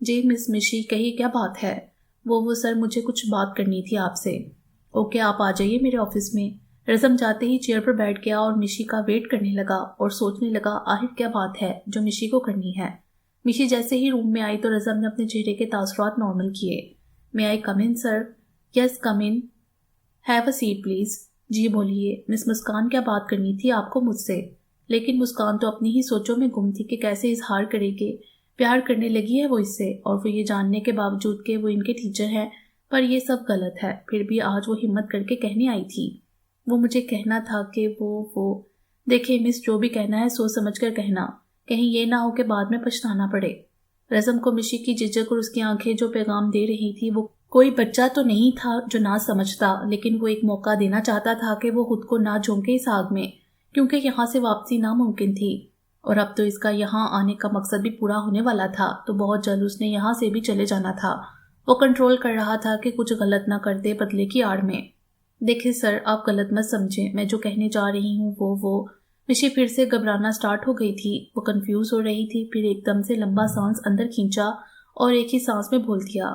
جی مس مشی کہی کیا بات ہے؟ وہ سر مجھے کچھ بات کرنی تھی آپ سے۔ اوکے آپ آ جائیے میرے آفس میں۔ رزم جاتے ہی چیئر پر بیٹھ گیا اور مشی کا ویٹ کرنے لگا اور سوچنے لگا آخر کیا بات ہے جو مشی کو کرنی ہے۔ مشی جیسے ہی روم میں آئی تو رزم نے اپنے چہرے کے تاثرات نارمل کیے۔ May I come in sir? Yes come in. Have a seat please. جی بولیے مس مسکان، کیا بات کرنی تھی آپ کو مجھ سے؟ لیکن مسکان تو اپنی ہی سوچوں میں گم تھی کہ کیسے اظہار کرے کہ پیار کرنے لگی ہے وہ اس سے، اور وہ یہ جاننے کے باوجود کہ وہ ان کے ٹیچر ہیں، پر یہ سب غلط ہے۔ پھر بھی آج وہ ہمت کر کے کہنے آئی تھی۔ وہ مجھے کہنا تھا کہ وہ دیکھیں مس، جو بھی کہنا ہے سوچ سمجھ کر کہنا، کہیں یہ نہ ہو کہ بعد میں پچھتانا پڑے۔ رزم کو مشی کی جھجک اور اس کی آنکھیں جو پیغام دے رہی تھی، وہ کوئی بچہ تو نہیں تھا جو نہ سمجھتا، لیکن وہ ایک موقع دینا چاہتا تھا کہ وہ خود کو نہ جھونکے اس آگ میں، کیونکہ یہاں سے واپسی ناممکن تھی، اور اب تو اس کا یہاں آنے کا مقصد بھی پورا ہونے والا تھا، تو بہت جلد اس نے یہاں سے بھی چلے جانا تھا۔ وہ کنٹرول کر رہا تھا کہ کچھ غلط نہ کر دے بدلے کی آڑ میں۔ دیکھیں سر، آپ غلط مت سمجھیں، میں جو کہنے جا رہی ہوں وہ مشی پھر سے گھبرانا سٹارٹ ہو گئی تھی۔ وہ کنفیوز ہو رہی تھی، پھر ایک دم سے لمبا سانس اندر کھینچا اور ایک ہی سانس میں بول دیا،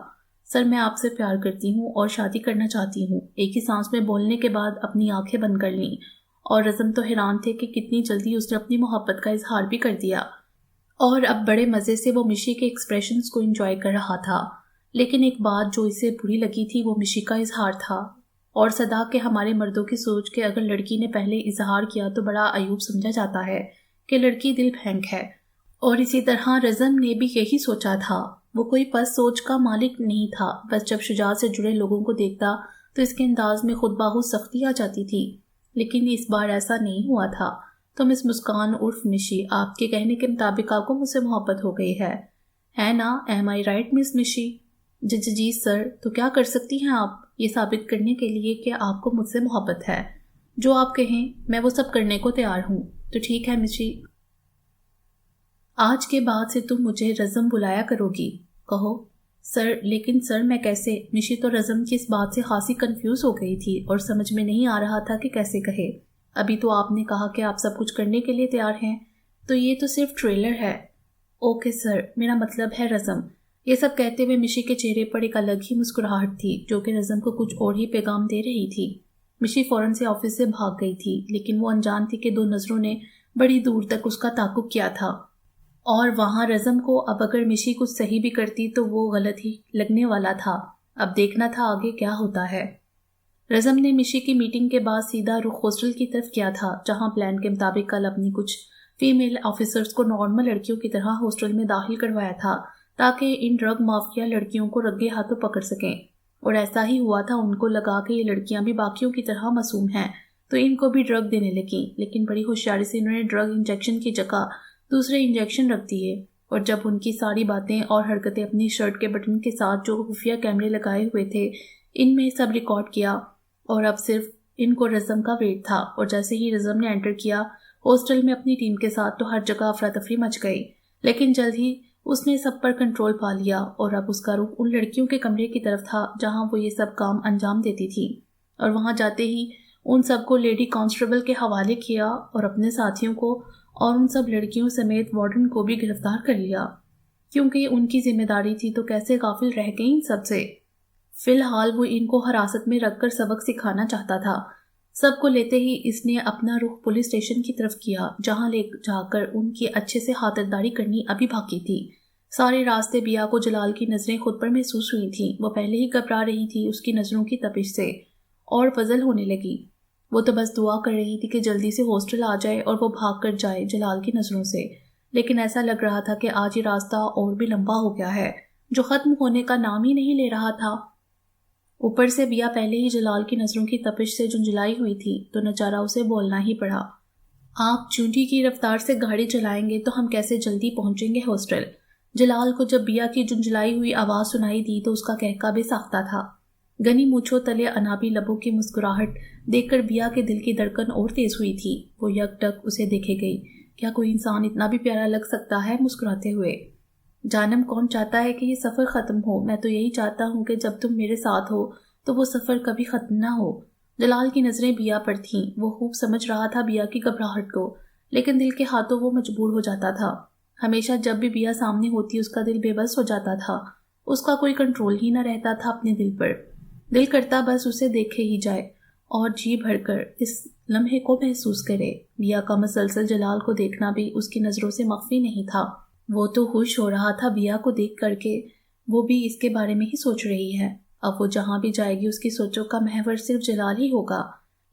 سر میں آپ سے پیار کرتی ہوں اور شادی کرنا چاہتی ہوں۔ ایک ہی سانس میں بولنے کے بعد اپنی آنکھیں بند کر لیں، اور رزم تو حیران تھے کہ کتنی جلدی اس نے اپنی محبت کا اظہار بھی کر دیا، اور اب بڑے مزے سے وہ مشی کے ایکسپریشنز کو انجوائے کر رہا تھا۔ لیکن ایک بات جو اسے بری لگی تھی وہ مشی کا اظہار تھا، اور صدا کہ ہمارے مردوں کی سوچ کہ اگر لڑکی نے پہلے اظہار کیا تو بڑا عیوب سمجھا جاتا ہے کہ لڑکی دل پھینک ہے، اور اسی طرح رزم نے بھی یہی سوچا تھا۔ وہ کوئی پس سوچ کا مالک نہیں تھا، بس جب شجاعت سے جڑے لوگوں کو دیکھتا تو اس کے انداز میں خود بخود سختی آ جاتی تھی، لیکن اس بار ایسا نہیں ہوا تھا۔ تو مس مسکان عرف مشی، آپ کے کہنے کے مطابق آپ کو مجھ سے محبت ہو گئی ہے نا؟ ایم آئی رائٹ مس مشی؟ جی سر۔ تو کیا کر سکتی ہیں آپ یہ ثابت کرنے کے لیے کہ آپ کو مجھ سے محبت ہے؟ جو آپ کہیں میں وہ سب کرنے کو تیار ہوں۔ تو ٹھیک ہے مشی، آج کے بعد سے تم مجھے رزم بلایا کرو گی۔ کہو سر۔ لیکن سر میں کیسے؟ مشی تو رزم کی اس بات سے خاصی کنفیوز ہو گئی تھی اور سمجھ میں نہیں آ رہا تھا کہ کیسے کہے۔ ابھی تو آپ نے کہا کہ آپ سب کچھ کرنے کے لیے تیار ہیں، تو یہ تو صرف ٹریلر ہے۔ اوکے سر، میرا مطلب ہے رزم۔ یہ سب کہتے ہوئے مشی کے چہرے پر ایک الگ ہی مسکراہٹ تھی جو کہ رزم کو کچھ اور ہی پیغام دے رہی تھی۔ مشی فوراً سے آفس سے بھاگ گئی تھی، لیکن وہ انجان تھی کہ دو نظروں نے بڑی دور تک اس کا تعاقب کیا تھا، اور وہاں رزم کو اب اگر مشی کچھ صحیح بھی کرتی تو وہ غلط ہی لگنے والا تھا۔ اب دیکھنا تھا آگے کیا ہوتا ہے۔ رزم نے مشی کی میٹنگ کے بعد سیدھا رخ ہاسٹل کی طرف کیا تھا، جہاں پلان کے مطابق کل اپنی کچھ فیمیل آفیسرز کو نارمل لڑکیوں کی طرح ہاسٹل میں داخل کروایا تھا تاکہ ان ڈرگ مافیا لڑکیوں کو رگے ہاتھوں پکڑ سکیں، اور ایسا ہی ہوا تھا۔ ان کو لگا کہ یہ لڑکیاں بھی باقیوں کی طرح معصوم ہیں تو ان کو بھی ڈرگ دینے لگیں، لیکن بڑی ہوشیاری سے انہوں نے ڈرگ انجیکشن کی جگہ دوسرے انجیکشن رکھ دیے، اور جب ان کی ساری باتیں اور حرکتیں اپنی شرٹ کے بٹن کے ساتھ جو خفیہ کیمرے لگائے ہوئے تھے ان میں سب ریکارڈ کیا، اور اب صرف ان کو رزم کا ویٹ تھا۔ اور جیسے ہی رزم نے انٹر کیا ہاسٹل میں اپنی ٹیم کے ساتھ تو ہر جگہ افراتفری مچ گئی، لیکن جلد ہی اس نے سب پر کنٹرول پا لیا، اور اب اس کا رخ ان لڑکیوں کے کمرے کی طرف تھا جہاں وہ یہ سب کام انجام دیتی تھی، اور وہاں جاتے ہی ان سب کو لیڈی کانسٹیبل کے حوالے کیا اور اپنے ساتھیوں کو اور ان سب لڑکیوں سمیت وارڈن کو بھی گرفتار کر لیا، کیونکہ ان کی ذمہ داری تھی تو کیسے غافل رہ گئی ان سب سے۔ فی الحال وہ ان کو حراست میں رکھ کر سبق سکھانا چاہتا تھا۔ سب کو لیتے ہی اس نے اپنا رخ پولیس اسٹیشن کی طرف کیا، جہاں لے جا کر ان کی اچھے سے خاطرداری کرنی ابھی باقی تھی۔ سارے راستے بیا کو جلال کی نظریں خود پر محسوس ہوئی تھیں۔ وہ پہلے ہی گھبرا رہی تھی اس کی نظروں کی تپش سے، اور پزل ہونے لگی۔ وہ تو بس دعا کر رہی تھی کہ جلدی سے ہاسٹل آ جائے اور وہ بھاگ کر جائے جلال کی نظروں سے، لیکن ایسا لگ رہا تھا کہ آج یہ راستہ اور بھی لمبا ہو گیا ہے جو ختم ہونے کا نام ہی نہیں لے رہا تھا۔ اوپر سے بیا پہلے ہی جلال کی نظروں کی تپش سے جنجلائی ہوئی تھی تو نچارا اسے بولنا ہی پڑا۔ آپ چونٹی کی رفتار سے گاڑی چلائیں گے تو ہم کیسے جلدی پہنچیں گے ہاسٹل؟ جلال کو جب بیا کی جنجلائی ہوئی آواز سنائی دی تو اس کا کہکا بے ساختہ تھا۔ گنی مونچھوں تلے انابی لبوں کی مسکراہٹ دیکھ کر بیا کے دل کی دھڑکن اور تیز ہوئی تھی۔ وہ یک ٹک اسے دیکھے گئی۔ کیا کوئی انسان اتنا بھی پیارا لگ سکتا ہے مسکراتے ہوئے؟ جانم کون چاہتا ہے کہ یہ سفر ختم ہو؟ میں تو یہی چاہتا ہوں کہ جب تم میرے ساتھ ہو تو وہ سفر کبھی ختم نہ ہو۔ جلال کی نظریں بیا پر تھیں۔ وہ خوب سمجھ رہا تھا بیا کی گھبراہٹ کو، لیکن دل کے ہاتھوں وہ مجبور ہو جاتا تھا۔ ہمیشہ جب بھی بیا سامنے ہوتی اس کا دل بے بس ہو جاتا تھا، اس کا کوئی کنٹرول ہی نہ رہتا تھا اپنے دل پر، دل کرتا بس اسے دیکھے ہی جائے اور جی بھر کر اس لمحے کو محسوس کرے۔ بیا کا مسلسل جلال کو دیکھنا بھی اس کی نظروں سے مخفی نہیں تھا، وہ تو خوش ہو رہا تھا بیا کو دیکھ کر کے وہ بھی اس کے بارے میں ہی سوچ رہی ہے، اب وہ جہاں بھی جائے گی اس کی سوچوں کا محور صرف جلال ہی ہوگا۔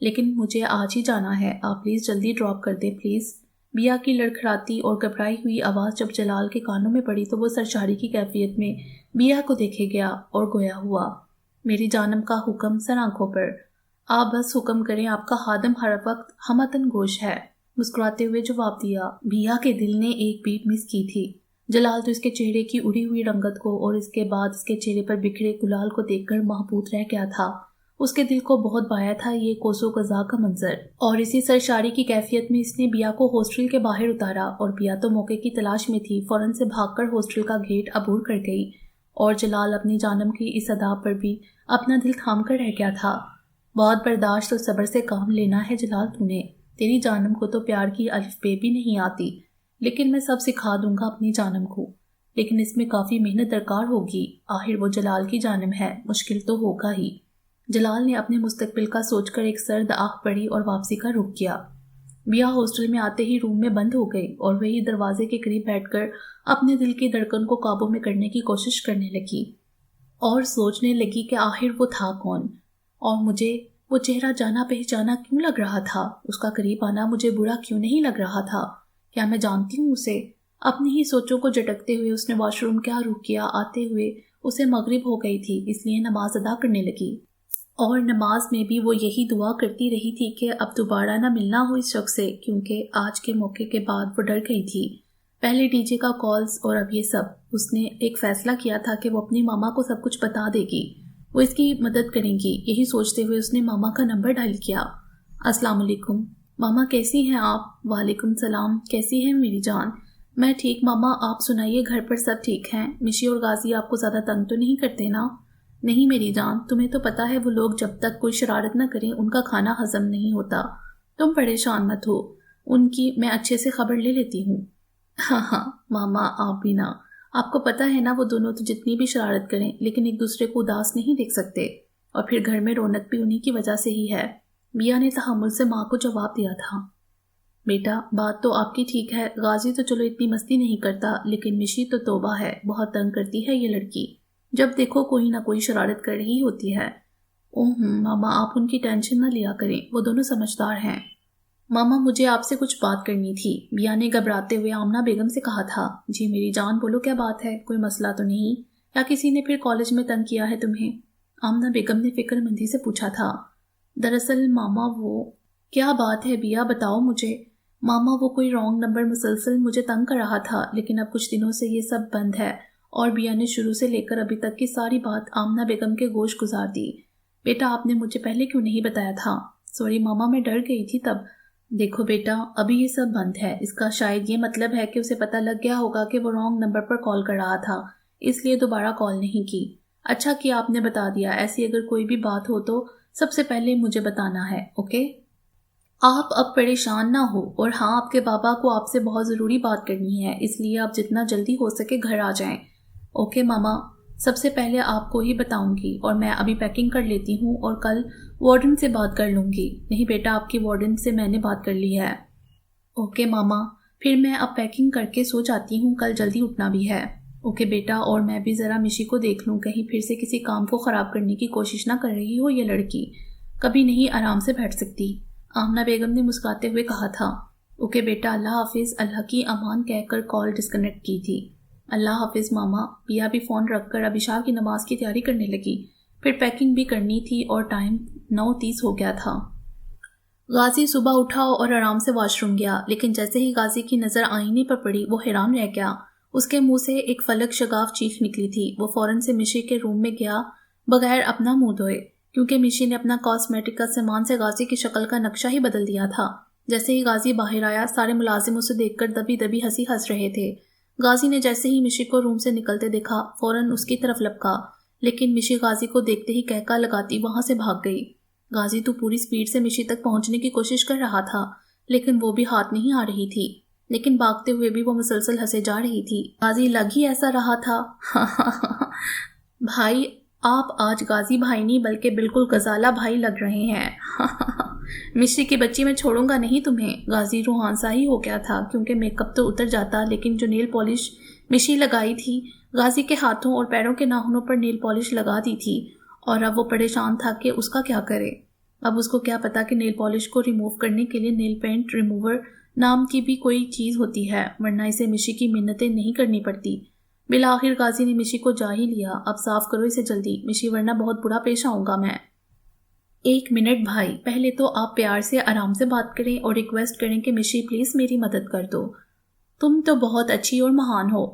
لیکن مجھے آج ہی جانا ہے، آپ پلیز جلدی ڈراپ کر دیں پلیز۔ بیا کی لڑکھڑاتی اور گھبرائی ہوئی آواز جب جلال کے کانوں میں پڑی تو وہ سرشاری کی کیفیت میں بیا کو دیکھے گیا اور گویا ہوا، میری جانم کا حکم سر آنکھوں پر، آپ بس حکم کریں، آپ کا خادم ہر وقت ہمتن گوش ہے، مسکراتے ہوئے جواب دیا۔ بیا کے دل نے ایک بیٹ مس کی تھی، جلال تو اس کے چہرے کی اڑی ہوئی رنگت کو اور اس کے بعد اس کے چہرے پر بکھرے گلال کو دیکھ کر محبوط رہ گیا تھا، اس کے دل کو بہت بھایا تھا یہ کوسو قزا کا منظر، اور اسی سرشاری کی کیفیت میں اس نے بیا کو ہاسٹل کے باہر اتارا اور بیا تو موقع کی تلاش میں تھی، فوراً سے بھاگ کر ہاسٹل کا گیٹ عبور کر گئی، اور جلال اپنی جانم کی اس ادا پر بھی اپنا دل تھام کر رہ گیا تھا۔ بہت برداشت اور صبر سے کام لینا ہے جلال تو نے، تیری جانم کو تو پیار کی الف بے بھی نہیں آتی، لیکن میں سب سکھا دوں گا اپنی جانم کو، لیکن اس میں کافی محنت درکار ہوگی، آخر وہ جلال کی جانم ہے، مشکل تو ہوگا ہی۔ جلال نے اپنے مستقبل کا سوچ کر ایک سرد آہ پڑی اور واپسی کا رخ کیا۔ بیا ہاسٹل میں آتے ہی روم میں بند ہو گئی اور وہی دروازے کے قریب بیٹھ کر اپنے دل کی دھڑکن کو قابو میں کرنے کی کوشش کرنے لگی اور سوچنے لگی کہ آخر وہ تھا کون، اور مجھے وہ چہرہ جانا پہچانا کیوں لگ رہا تھا، اس کا قریب آنا مجھے برا کیوں نہیں لگ رہا تھا، کیا میں جانتی ہوں اسے؟ اپنی ہی سوچوں کو جھٹکتے ہوئے اس نے واش روم کیا رخ کیا، آتے ہوئے اسے مغرب ہو گئی تھی، اس لیے نماز ادا کرنے لگی، اور نماز میں بھی وہ یہی دعا کرتی رہی تھی کہ اب دوبارہ نہ ملنا ہو اس شخص سے، کیونکہ آج کے موقع کے بعد وہ ڈر گئی تھی، پہلے ڈی جے کا کالز اور اب یہ سب۔ اس نے ایک فیصلہ کیا تھا کہ وہ اپنی ماما کو سب کچھ بتا دے گی، وہ اس کی مدد کریں گی، یہی سوچتے ہوئے اس نے ماما کا نمبر ڈائل کیا۔ السلام علیکم ماما، کیسی ہیں آپ؟ وعلیکم السلام، کیسی ہیں میری جان؟ میں ٹھیک ماما، آپ سنائیے گھر پر سب ٹھیک ہیں؟ مشی اور غازی آپ کو زیادہ تنگ تو نہیں کرتے نا؟ نہیں میری جان، تمہیں تو پتا ہے وہ لوگ جب تک کوئی شرارت نہ کریں ان کا کھانا ہضم نہیں ہوتا، تم پریشان مت ہو، ان کی میں اچھے سے خبر لے لیتی ہوں۔ ہاں ہاں ماما، آپ بھی نہ، آپ کو پتا ہے نا وہ دونوں تو جتنی بھی شرارت کریں لیکن ایک دوسرے کو اداس نہیں دیکھ سکتے، اور پھر گھر میں رونق بھی انہی کی وجہ سے ہی ہے۔ بیا نے تحمل سے ماں کو جواب دیا تھا۔ بیٹا بات تو آپ کی ٹھیک ہے، غازی تو چلو اتنی مستی نہیں کرتا، لیکن مشی تو توبہ ہے، بہت تنگ کرتی ہے یہ لڑکی، جب دیکھو کوئی نہ کوئی شرارت کر رہی ہوتی ہے۔ ماما آپ ان کی ٹینشن نہ لیا کریں، وہ دونوں سمجھدار ہیں۔ ماما مجھے آپ سے کچھ بات کرنی تھی، بیا نے گھبراتے ہوئے آمنہ بیگم سے کہا تھا۔ جی میری جان بولو، کیا بات ہے؟ کوئی مسئلہ تو نہیں؟ یا کسی نے پھر کالج میں تنگ کیا ہے تمہیں؟ آمنہ بیگم نے فکر مندی سے پوچھا تھا۔ دراصل ماما وہ… کیا بات ہے بیا، بتاؤ مجھے۔ ماما وہ کوئی رانگ نمبر مسلسل مجھے تنگ کر رہا تھا، لیکن اب کچھ دنوں سے یہ سب بند ہے، اور بیا نے شروع سے لے کر ابھی تک کی ساری بات آمنہ بیگم کے گوش گزار دی۔ بیٹا آپ نے مجھے پہلے کیوں نہیں بتایا تھا؟ سوری ماما، میں ڈر گئی تھی تب۔ دیکھو بیٹا ابھی یہ سب بند ہے، اس کا شاید یہ مطلب ہے کہ اسے پتہ لگ گیا ہوگا کہ وہ رانگ نمبر پر کال کر رہا تھا، اس لیے دوبارہ کال نہیں کی۔ اچھا کیا آپ نے بتا دیا، ایسی اگر کوئی بھی بات ہو تو سب سے پہلے مجھے بتانا ہے، اوکے؟ آپ اب پریشان نہ ہو، اور ہاں آپ کے بابا کو آپ سے بہت ضروری بات کرنی ہے، اس لیے آپ جتنا جلدی ہو سکے گھر آ جائیں۔ اوکے ماما، سب سے پہلے آپ کو ہی بتاؤں گی، اور میں ابھی پیکنگ کر لیتی ہوں اور کل وارڈن سے بات کر لوں گی۔ نہیں بیٹا، آپ کی وارڈن سے میں نے بات کر لی ہے۔ اوکے ماما، پھر میں اب پیکنگ کر کے سو جاتی ہوں، کل جلدی اٹھنا بھی ہے۔ اوکے بیٹا، اور میں بھی ذرا مشی کو دیکھ لوں، کہیں پھر سے کسی کام کو خراب کرنے کی کوشش نہ کر رہی ہو یہ لڑکی، کبھی نہیں آرام سے بیٹھ سکتی۔ آمنہ بیگم نے مسکراتے ہوئے کہا تھا۔ اوکے بیٹا، اللہ حافظ، اللہ کی امان کہہ کر کال ڈسکنیکٹ کی تھی۔ اللہ حافظ ماما۔ بیا بھی فون رکھ کر اب عشاء کی نماز کی تیاری کرنے لگی، پھر پیکنگ بھی کرنی تھی اور ٹائم 9:30 ہو گیا تھا۔ غازی صبح اٹھا اور آرام سے واش روم گیا، لیکن جیسے ہی غازی کی نظر آئینے پر پڑی وہ حیران رہ گیا، اس کے منہ سے ایک فلک شگاف چیخ نکلی تھی۔ وہ فوراً سے مشی کے روم میں گیا بغیر اپنا منہ دھوئے، کیونکہ مشی نے اپنا کاسمیٹک کا سامان سے غازی کی شکل کا نقشہ ہی بدل دیا تھا۔ جیسے ہی غازی باہر آیا، سارے ملازم اسے دیکھ کر دبی دبی ہنسی ہنس رہے تھے۔ غازی نے جیسے ہی مشی کو روم سے نکلتے دیکھا، فوراً اس کی طرف لپکا، لیکن مشی غازی کو دیکھتے ہی کہکا لگاتی وہاں سے بھاگ گئی۔ غازی تو پوری سپیڈ سے مشی تک پہنچنے کی کوشش کر رہا تھا، لیکن وہ بھی ہاتھ نہیں آ رہی تھی۔ لیکن بھاگتے ہوئے بھی وہ مسلسل ہنسے جا رہی تھی۔ غازی لگ ہی ایسا رہا تھا۔ بھائی آپ آج غازی بھائی نہیں بلکہ بالکل غزالہ بھائی لگ رہے ہیں۔ مشری کی بچی میں چھوڑوں گا نہیں تمہیں۔ غازی روحان سا ہی ہو گیا تھا کیونکہ میک اپ تو اتر جاتا، لیکن جو نیل پالش مشری لگائی تھی، غازی کے ہاتھوں اور پیروں کے ناخنوں پر نیل پالش لگا دی تھی، اور اب وہ پریشان تھا کہ اس کا کیا کرے۔ اب اس کو کیا پتا کہ نیل پالش کو ریموو کرنے کے لیے نیل پینٹ ریموور نام کی بھی کوئی چیز ہوتی ہے، ورنہ اسے مشی کی منتیں نہیں کرنی پڑتی۔ بالآخر غازی نے مشی کو جا ہی لیا۔ اب صاف کرو اسے جلدی مشی، ورنہ بہت برا پیش آؤں گا میں۔ 1 منٹ بھائی، پہلے تو آپ پیار سے آرام سے بات کریں اور ریکویسٹ کریں کہ مشی پلیز میری مدد کر دو۔ تم تو بہت اچھی اور مہان ہو۔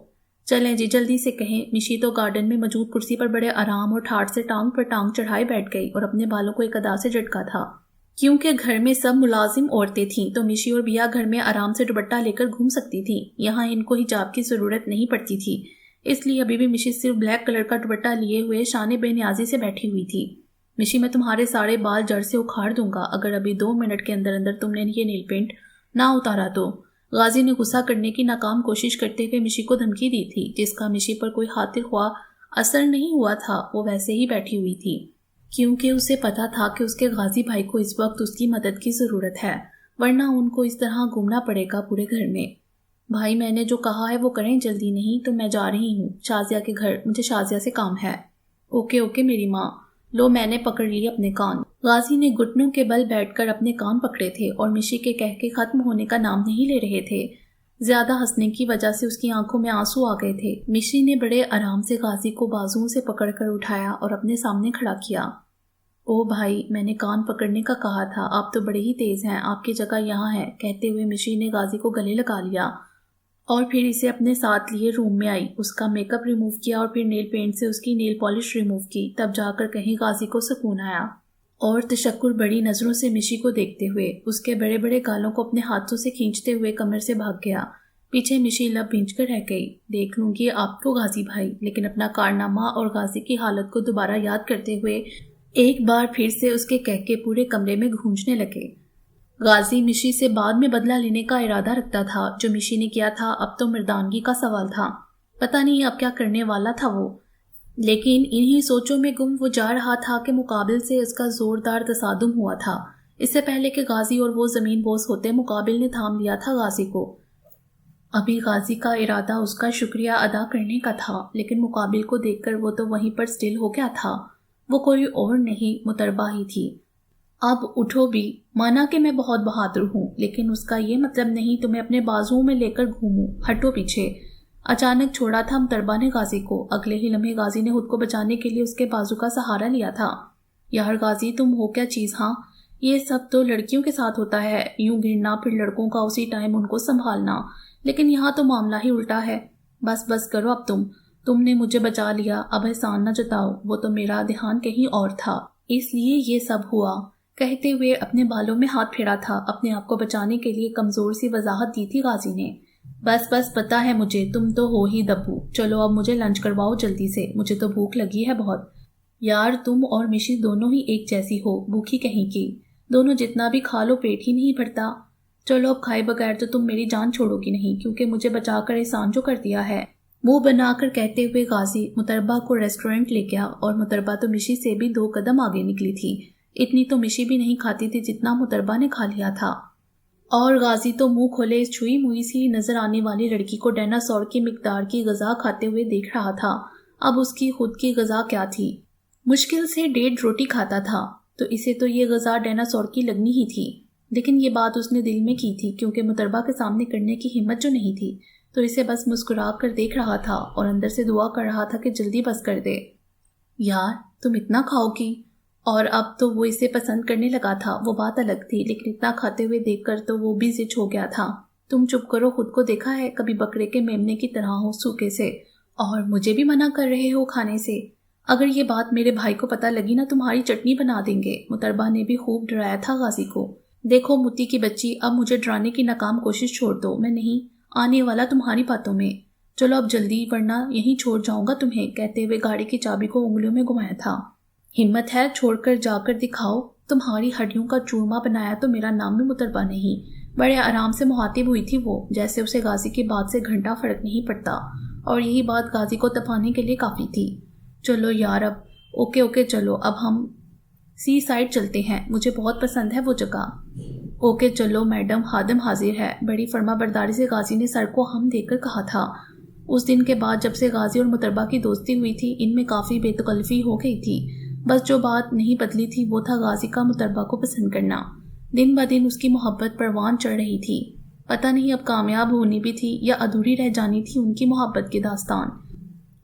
چلیں جی جلدی سے کہیں۔ مشی تو گارڈن میں موجود کرسی پر بڑے آرام اور ٹھاٹ سے ٹانگ پر ٹانگ چڑھائے بیٹھ گئی اور اپنے بالوں کو ایک ادا سے جھٹکا تھا۔ کیونکہ گھر میں سب ملازم عورتیں تھیں تو مشی اور بیا گھر میں آرام سے دوپٹہ لے کر گھوم سکتی تھیں۔ یہاں ان کو حجاب کی ضرورت نہیں پڑتی تھی، اس لیے ابھی بھی مشی صرف بلیک کلر کا دوپٹہ لیے ہوئے شان بے نیازی سے بیٹھی ہوئی تھی۔ مشی میں تمہارے سارے بال جڑ سے اکھاڑ دوں گا اگر ابھی 2 منٹ کے اندر اندر تم نے یہ نیل پینٹ نہ اتارا تو۔ غازی نے غصہ کرنے کی ناکام کوشش کرتے ہوئے مشی کو دھمکی دی تھی، جس کا مشی پر کوئی خاطر خواہ اثر نہیں ہوا تھا۔ وہ ویسے ہی بیٹھی ہوئی تھی کیونکہ اسے پتا تھا کہ اس کے غازی بھائی کو اس وقت اس کی مدد کی ضرورت ہے، ورنہ ان کو اس طرح گھومنا پڑے گا پورے گھر میں۔ بھائی میں نے جو کہا ہے وہ کریں جلدی، نہیں تو میں جا رہی ہوں شازیہ کے گھر، مجھے شازیہ سے کام ہے۔ اوکے میری ماں۔ لو میں نے پکڑ لی اپنے کان۔ غازی نے گھٹنوں کے بل بیٹھ کر اپنے کان پکڑے تھے اور مشی کے کہہ کے ختم ہونے کا نام نہیں لے رہے تھے۔ زیادہ ہنسنے کی وجہ سے اس کی آنکھوں میں آنسو آ گئے تھے۔ مشی نے بڑے آرام سے غازی کو بازوؤں سے پکڑ کر اٹھایا اور اپنے سامنے کھڑا کیا۔ او بھائی میں نے کان پکڑنے کا کہا تھا، آپ تو بڑے ہی تیز ہیں، آپ کی جگہ یہاں ہے۔ کہتے ہوئے مشی نے غازی کو گلے لگا لیا اور پھر اسے اپنے ساتھ لیے روم میں آئی۔ اس کا میک اپ ریموو کیا اور پھر نیل پینٹ سے اس کی نیل پالش ریموو کی، تب جا کر کہیں غازی کو سکون آیا اور تشکر بڑی نظروں سے مشی کو دیکھتے ہوئے اس کے بڑے بڑے گالوں کو اپنے ہاتھوں سے کھینچتے ہوئے کمر سے بھاگ گیا۔ پیچھے مشی لب بھینچ کر رہ گئی۔ دیکھ لوں گی آپ کو غازی بھائی، لیکن اپنا کارنامہ اور غازی کی حالت کو دوبارہ یاد کرتے ہوئے ایک بار پھر سے اس کے کہہ کے پورے کمرے میں گونجنے لگے۔ غازی مشی سے بعد میں بدلہ لینے کا ارادہ رکھتا تھا، جو مشی نے کیا تھا اب تو مردانگی کا سوال تھا۔ پتہ نہیں اب کیا کرنے والا تھا وہ، لیکن انہی سوچوں میں گم وہ جا رہا تھا کہ مقابل سے اس کا زوردار تصادم ہوا تھا۔ اس سے پہلے کہ غازی اور وہ زمین بوس ہوتے، مقابل نے تھام لیا تھا غازی کو۔ ابھی غازی کا ارادہ اس کا شکریہ ادا کرنے کا تھا، لیکن مقابل کو دیکھ کر وہ تو وہیں پر سٹل ہو گیا تھا۔ وہ کوئی اور نہیں متربہ ہی تھی۔ اب اٹھو بھی، مانا کہ میں بہت بہادر ہوں، لیکن اس کا یہ مطلب نہیں تمہیں اپنے بازوؤں میں لے کر گھوموں۔ ہٹو پیچھے۔ اچانک چھوڑا تھا متربہ نے غازی کو۔ اگلے ہی لمحے غازی نے خود کو بچانے کے لیے اس کے بازو کا سہارا لیا تھا۔ یار غازی تم ہو کیا چیز، ہاں یہ سب تو لڑکیوں کے ساتھ ہوتا ہے، یوں گرنا پھر لڑکوں کا اسی ٹائم ان کو سنبھالنا، لیکن یہاں تو معاملہ ہی الٹا ہے۔ بس کرو اب تم نے مجھے بچا لیا، اب احسان نہ جتاؤ، وہ تو میرا دھیان کہیں اور تھا، اس لیے یہ سب ہوا۔ کہتے ہوئے اپنے بالوں میں ہاتھ پھیرا تھا۔ اپنے آپ کو بچانے کے لیے کمزور سی وضاحت دی تھی غازی نے۔ بس پتا ہے مجھے، تم تو ہو ہی دبو۔ چلو اب مجھے لنچ کرواؤ جلدی سے، مجھے تو بھوک لگی ہے بہت۔ یار تم اور مشی دونوں ہی ایک جیسی ہو، بھوکی کہیں کی، دونوں جتنا بھی کھا لو پیٹ ہی نہیں بھرتا۔ چلو اب کھائے بغیر تو تم میری جان چھوڑو گی نہیں، کیونکہ مجھے بچا کر احسان جو کر دیا ہے۔ منہ بنا کر کہتے ہوئے غازی متربہ کو ریسٹورنٹ لے گیا، اور متربہ تو مشی سے بھی 2 قدم آگے نکلی تھی۔ اتنی تو مشی بھی نہیں کھاتی تھی جتنا متربہ نے کھا لیا تھا، اور غازی تو منہ کھولے اس چھوئی موئی سی نظر آنے والی لڑکی کو ڈائناسور کی مقدار کی غذا کھاتے ہوئے دیکھ رہا تھا۔ اب اس کی خود کی غذا کیا تھی؟ مشکل سے 1.5 روٹی کھاتا تھا، تو اسے تو یہ غذا ڈائناسور کی لگنی ہی تھی، لیکن یہ بات اس نے دل میں کی تھی کیونکہ متربہ کے سامنے کرنے کی ہمت جو نہیں تھی، تو اسے بس مسکرا کر دیکھ رہا تھا اور اندر سے دعا کر رہا تھا کہ جلدی بس کر دے۔ یار تم اتنا کھاؤ گی؟ اور اب تو وہ اسے پسند کرنے لگا تھا، وہ بات الگ تھی، لیکن اتنا کھاتے ہوئے دیکھ کر تو وہ بھی زچ ہو گیا تھا۔ تم چپ کرو، خود کو دیکھا ہے کبھی بکرے کے میمنے کی طرح ہو سوکھے سے، اور مجھے بھی منع کر رہے ہو کھانے سے؟ اگر یہ بات میرے بھائی کو پتہ لگی نا تمہاری چٹنی بنا دیں گے۔ متربہ نے بھی خوب ڈرایا تھا غازی کو۔ دیکھو متی کی بچی، اب مجھے ڈرانے کی ناکام کوشش چھوڑ دو، میں نہیں آنے والا تمہاری باتوں میں۔ چلو اب جلدی ورنہ یہیں چھوڑ جاؤں گا تمہیں، کہتے ہوئے گاڑی کی چابی کو انگلیوں میں گھمایا تھا۔ ہمت ہے چھوڑ کر جا کر دکھاؤ، تمہاری ہڈیوں کا چورما بنایا تو میرا نام بھی متربہ نہیں، بڑے آرام سے مخاطب ہوئی تھی وہ، جیسے اسے غازی کی بات سے گھنٹہ فرق نہیں پڑتا، اور یہی بات غازی کو تپانے کے لیے کافی تھی۔ چلو یار اب، اوکے چلو اب ہم سی سائڈ چلتے ہیں، مجھے بہت پسند ہے وہ جگہ۔ اوکے چلو میڈم، خادم حاضر ہے، بڑی فرما برداری سے غازی نے سر کو ہم دے کر کہا تھا۔ اس دن کے بعد جب سے غازی اور محتربہ کی دوستی ہوئی تھی، ان میں کافی بے تکلفی ہو گئی تھی۔ بس جو بات نہیں بدلی تھی وہ تھا غازی کا محتربہ کو پسند کرنا۔ دن بہ دن اس کی محبت پروان چڑھ رہی تھی۔ پتہ نہیں اب کامیاب ہونی بھی تھی یا ادھوری رہ جانی تھی ان کی محبت کی داستان۔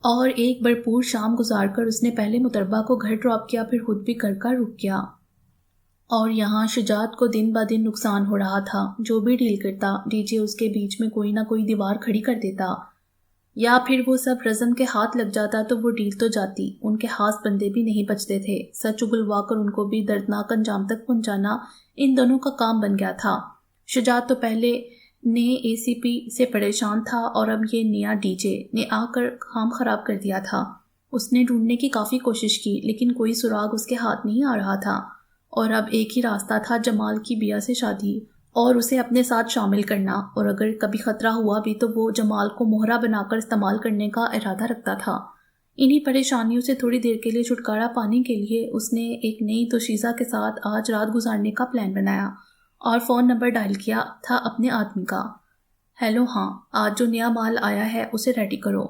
اور ایک بھرپور شام گزار کر اس نے پہلے محتربہ کو گھر ڈراپ کیا، پھر خود بھی گھر کا رک گیا۔ اور یہاں شجاعت کو دن بہ دن نقصان ہو رہا تھا۔ جو بھی ڈیل کرتا، ڈی جے اس کے بیچ میں کوئی نہ کوئی دیوار کھڑی کر دیتا، یا پھر وہ سب رزم کے ہاتھ لگ جاتا تو وہ ڈیل تو جاتی۔ ان کے خاص بندے بھی نہیں بچتے تھے۔ سچ اگلوا کر ان کو بھی دردناک انجام تک پہنچانا ان دونوں کا کام بن گیا تھا۔ شجاعت تو پہلے نئے اے سی پی سے پریشان تھا، اور اب یہ نیا ڈی جے نے آ کر کام خراب کر دیا تھا۔ اس نے ڈھونڈنے کی کافی کوشش کی، لیکن کوئی سراغ اس کے ہاتھ نہیں آ رہا تھا، اور اب ایک ہی راستہ تھا، جمال کی بیا سے شادی اور اسے اپنے ساتھ شامل کرنا، اور اگر کبھی خطرہ ہوا بھی تو وہ جمال کو مہرہ بنا کر استعمال کرنے کا ارادہ رکھتا تھا۔ انہی پریشانیوں سے تھوڑی دیر کے لیے چھٹکارا پانے کے لیے اس نے ایک نئی دوشیزہ کے ساتھ آج رات گزارنے کا پلان بنایا اور فون نمبر ڈائل کیا تھا اپنے آدمی کا۔ ہیلو، ہاں، آج جو نیا مال آیا ہے اسے ریڈی کرو۔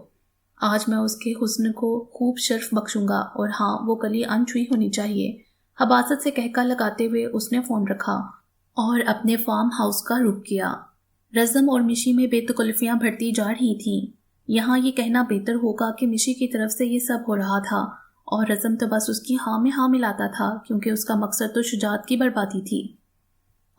آج میں اس کے حسن کو خوب شرف بخشوں گا، اور ہاں وہ کلی انچھوئی ہونی چاہیے۔ حباست سے کہکا لگاتے ہوئے اس نے فون رکھا اور اپنے فارم ہاؤس کا رخ کیا۔ رزم اور مشی میں بے تکلفیاں بڑھتی جا رہی تھیں۔ یہاں یہ کہنا بہتر ہوگا کہ مشی کی طرف سے یہ سب ہو رہا تھا، اور رزم تو بس اس کی ہاں میں ہاں ملاتا تھا، کیونکہ اس کا مقصد تو شجاعت کی بربادی تھی،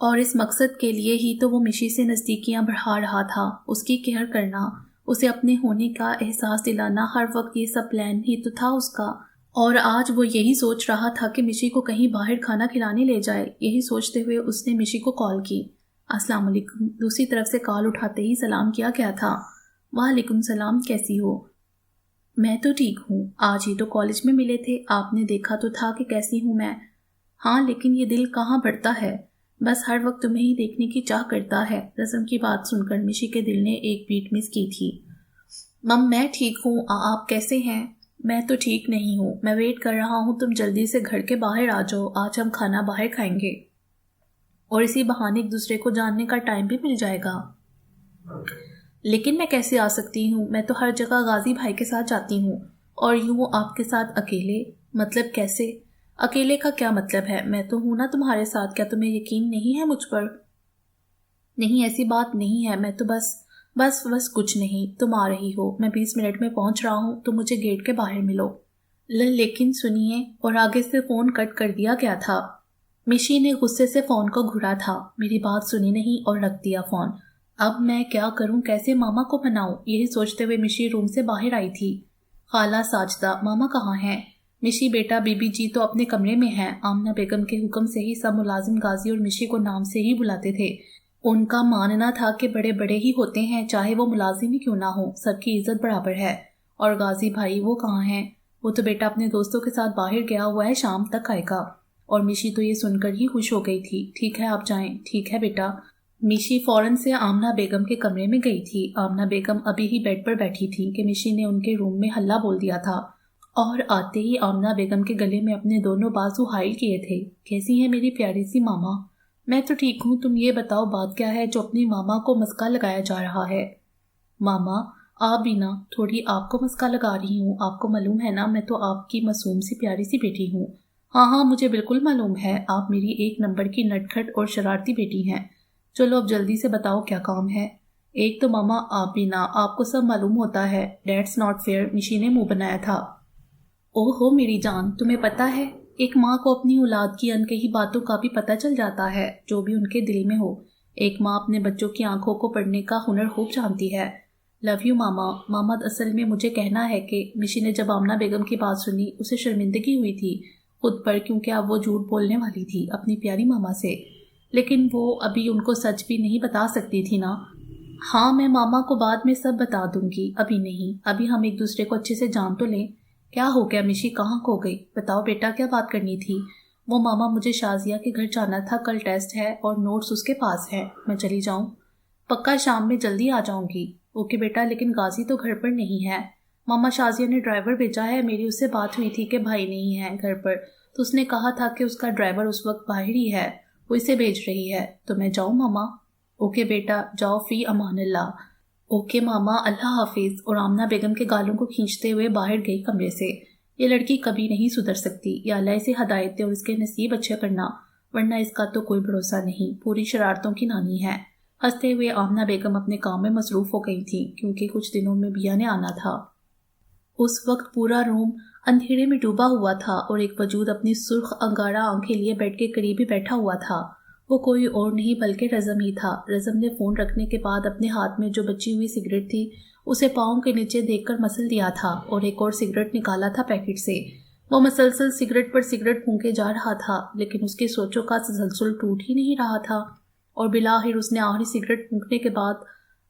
اور اس مقصد کے لیے ہی تو وہ مشی سے نزدیکیاں بڑھا رہا تھا۔ اس کی کیئر کرنا، اسے اپنے ہونے کا احساس دلانا، ہر وقت یہ سب پلان ہی تو تھا اس کا۔ اور آج وہ یہی سوچ رہا تھا کہ مشی کو کہیں باہر کھانا کھلانے لے جائے۔ یہی سوچتے ہوئے اس نے مشی کو کال کی۔ السلام علیکم، دوسری طرف سے کال اٹھاتے ہی سلام کیا گیا تھا۔ وعلیکم السلام، کیسی ہو؟ میں تو ٹھیک ہوں، آج ہی تو کالج میں ملے تھے، آپ نے دیکھا تو تھا کہ کیسی ہوں میں۔ ہاں، لیکن یہ دل کہاں بڑھتا ہے، بس ہر وقت تمہیں ہی دیکھنے کی چاہ کرتا ہے۔ رزم کی بات سن کر مشی کے دل نے ایک بیٹ مس کی تھی۔ مم، میں ٹھیک ہوں، آپ کیسے ہیں؟ میں تو ٹھیک نہیں ہوں، میں ویٹ کر رہا ہوں تم جلدی سے گھر کے باہر آ جاؤ، آج ہم کھانا باہر کھائیں گے، اور اسی بہانے ایک دوسرے کو جاننے کا ٹائم بھی مل جائے گا۔ لیکن میں کیسے آ سکتی ہوں، میں تو ہر جگہ غازی بھائی کے ساتھ جاتی ہوں، اور یوں آپ کے ساتھ اکیلے؟ مطلب کیسے؟ اکیلے کا کیا مطلب ہے؟ میں تو ہوں نا تمہارے ساتھ، کیا تمہیں یقین نہیں ہے مجھ پر؟ نہیں، ایسی بات نہیں ہے، میں تو بس کچھ نہیں، تم آ رہی ہو، میں 20 منٹ میں پہنچ رہا ہوں، تم مجھے گیٹ کے باہر ملو۔ لیکن سنیے، اور آگے سے فون کٹ کر دیا گیا تھا۔ مشی نے غصے سے فون کو گھورا تھا، میری بات سنی نہیں اور رکھ دیا فون۔ اب میں کیا کروں، کیسے ماما کو مناؤں، یہی سوچتے ہوئے مشی روم سے باہر آئی تھی۔ خالہ ساجدہ، ماما کہاں ہیں؟ مشی بیٹا، بی بی جی تو اپنے کمرے میں ہیں، آمنہ بیگم کے حکم سے ہی سب ملازم غازی اور مشی کو نام سے ہی بلاتے تھے۔ ان کا ماننا تھا کہ بڑے بڑے ہی ہوتے ہیں، چاہے وہ ملازم ہی کیوں نہ ہو، سب کی عزت برابر ہے۔ اور غازی بھائی وہ کہاں ہیں؟ وہ تو بیٹا اپنے دوستوں کے ساتھ باہر گیا ہوا ہے، شام تک آئے گا۔ اور مشی تو یہ سن کر ہی خوش ہو گئی تھی۔ ٹھیک ہے آپ جائیں۔ ٹھیک ہے بیٹا۔ مشی فوراً سے آمنہ بیگم کے کمرے میں گئی تھی۔ آمنہ بیگم ابھی ہی بیڈ پر بیٹھی تھی کہ مشی نے ان کے روم میں ہلہ بول دیا تھا، اور آتے ہی آمنہ بیگم کے گلے میں اپنے دونوں بازو حائل کیے تھے۔ کیسی ہیں میری پیاری سی ماما؟ میں تو ٹھیک ہوں، تم یہ بتاؤ بات کیا ہے جو اپنی ماما کو مسکا لگایا جا رہا ہے؟ ماما، آپ بھی نا تھوڑی آپ کو مسکا لگا رہی ہوں، آپ کو معلوم ہے نا میں تو آپ کی معصوم سی پیاری سی بیٹی ہوں۔ ہاں، مجھے بالکل معلوم ہے، آپ میری ایک نمبر کی نٹ کھٹ اور شرارتی بیٹی ہیں۔ چلو اب جلدی سے بتاؤ کیا کام ہے؟ ایک تو ماما آپ بھی نا، آپ کو سب معلوم ہوتا ہے، ڈیٹس ناٹ فیئر، مشی نے منہ بنایا تھا۔ اوہ ہو میری جان، تمہیں پتا ہے ایک ماں کو اپنی اولاد کی انکہی باتوں کا بھی پتہ چل جاتا ہے، جو بھی ان کے دل میں ہو۔ ایک ماں اپنے بچوں کی آنکھوں کو پڑھنے کا ہنر خوب جانتی ہے۔ لو یو ماما۔ ماما اصل میں مجھے کہنا ہے کہ مشی نے جب آمنہ بیگم کی بات سنی اسے شرمندگی ہوئی تھی خود پر، کیونکہ اب وہ جھوٹ بولنے والی تھی اپنی پیاری ماما سے، لیکن وہ ابھی ان کو سچ بھی نہیں بتا سکتی تھی نا۔ ہاں، میں ماما کو بعد میں سب بتا دوں گی، ابھی نہیں، ابھی ہم ایک دوسرے کو اچھے سے جان تو لیں۔ کیا ہو گیا مشی، کہاں کھو گئی؟ بتاؤ بیٹا، کیا بات کرنی تھی؟ وہ ماما مجھے شازیہ کے گھر جانا تھا، کل ٹیسٹ ہے اور نوٹس اس کے پاس ہیں، میں چلی جاؤں؟ پکا شام میں جلدی آ جاؤں گی۔ اوکے بیٹا، لیکن غازی تو گھر پر نہیں ہے۔ ماما شازیہ نے ڈرائیور بھیجا ہے، میری اس سے بات ہوئی تھی کہ بھائی نہیں ہے گھر پر، تو اس نے کہا تھا کہ اس کا ڈرائیور اس وقت باہر ہی ہے، وہ اسے بھیج رہی ہے، تو میں جاؤں ماما؟ اوکے بیٹا، جاؤ، فی امان اللہ۔ اوکے ماما، اللہ حافظ۔ اور آمنہ بیگم کے گالوں کو کھینچتے ہوئے باہر گئی کمرے سے۔ یہ لڑکی کبھی نہیں سدھر سکتی، یا اللہ اسے ہدایت دے اور اس کے نصیب اچھے کرنا، ورنہ اس کا تو کوئی بھروسہ نہیں، پوری شرارتوں کی نانی ہے۔ ہنستے ہوئے آمنہ بیگم اپنے کام میں مصروف ہو گئی تھی، کیونکہ کچھ دنوں میں بیا نے آنا تھا۔ اس وقت پورا روم اندھیرے میں ڈوبا ہوا تھا اور ایک وجود اپنی سرخ انگارہ آنکھیں لیے بیڈ کے قریب ہی بیٹھا ہوا تھا۔ وہ کوئی اور نہیں بلکہ رزم ہی تھا۔ رزم نے فون رکھنے کے بعد اپنے ہاتھ میں جو بچی ہوئی سگریٹ تھی اسے پاؤں کے نیچے دیکھ کر مسل دیا تھا اور ایک اور سگریٹ نکالا تھا پیکٹ سے۔ وہ مسلسل سگریٹ پر سگریٹ پھونکے جا رہا تھا، لیکن اس کی سوچوں کا تسلسل ٹوٹ ہی نہیں رہا تھا، اور بالآخر اس نے آخری سگریٹ پھونکنے کے بعد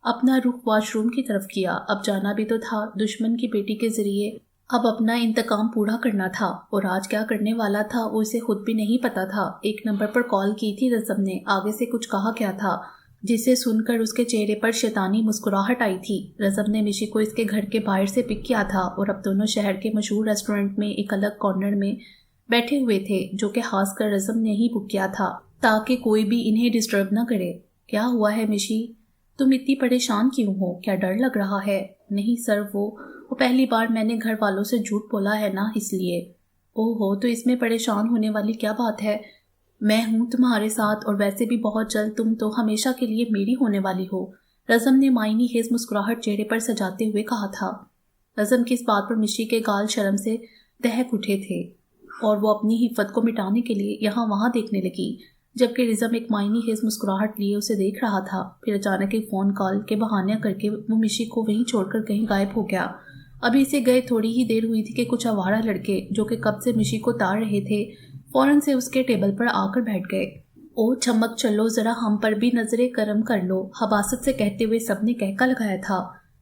اپنا رخ واش روم کی طرف کیا۔ اب جانا بھی تو تھا، دشمن کی بیٹی کے ذریعے اب اپنا انتقام پورا کرنا تھا، اور آج کیا کرنے والا تھا وہ اسے خود بھی نہیں پتا تھا۔ ایک نمبر پر کال کی تھی رزم نے، آگے سے کچھ کہا کیا تھا جسے سن کر اس کے چہرے پر شیطانی مسکراہٹ آئی تھی۔ رزم نے مشی کو اس کے گھر کے باہر سے پک کیا تھا، اور اب دونوں شہر کے مشہور ریسٹورنٹ میں ایک الگ کارنر میں بیٹھے ہوئے تھے، جو کہ خاص کر رزم نے ہی بک کیا تھا تاکہ کوئی بھی انہیں ڈسٹرب نہ کرے۔ کیا ہوا ہے مشی؟ تم اتنی پریشان کیوں ہو؟ کیا ڈر لگ رہا ہے؟ نہیں سر، وہ پہلی بار میں نے گھر والوں سے جھوٹ بولا ہے نا، اس لیے۔ اوہو، تو اس میں پریشان ہونے والی کیا بات ہے؟ میں ہوں تمہارے ساتھ، اور ویسے بھی بہت جلد تم تو ہمیشہ کے لیے میری ہونے والی ہو، رزم نے معنی خیز مسکراہٹ چہرے پر سجاتے ہوئے کہا تھا۔ رزم کی اس بات پر مشی کے گال شرم سے دہک اٹھے تھے، اور وہ اپنی حفت کو مٹانے کے لیے یہاں وہاں دیکھنے لگی، جبکہ رزم ایک معنی خیز مسکراہٹ لیے اسے دیکھ رہا تھا۔ پھر اچانک ایک فون کال کے بہانے کر کے وہ مشی کو وہیں چھوڑ کر کہیں غائب ہو گیا۔ ابھی اسے گئے تھوڑی ہی دیر ہوئی تھی کہ کچھ آوارہ لڑکے جو کہ کب سے مشی کو تاڑ رہے تھے فوراً سے اس کے ٹیبل پر آ کر بیٹھ گئے۔ او چمک چلو، ذرا ہم پر بھی نظر کرم کر لو، حباست سے کہتے ہوئے سب نے کہکا لگایا تھا۔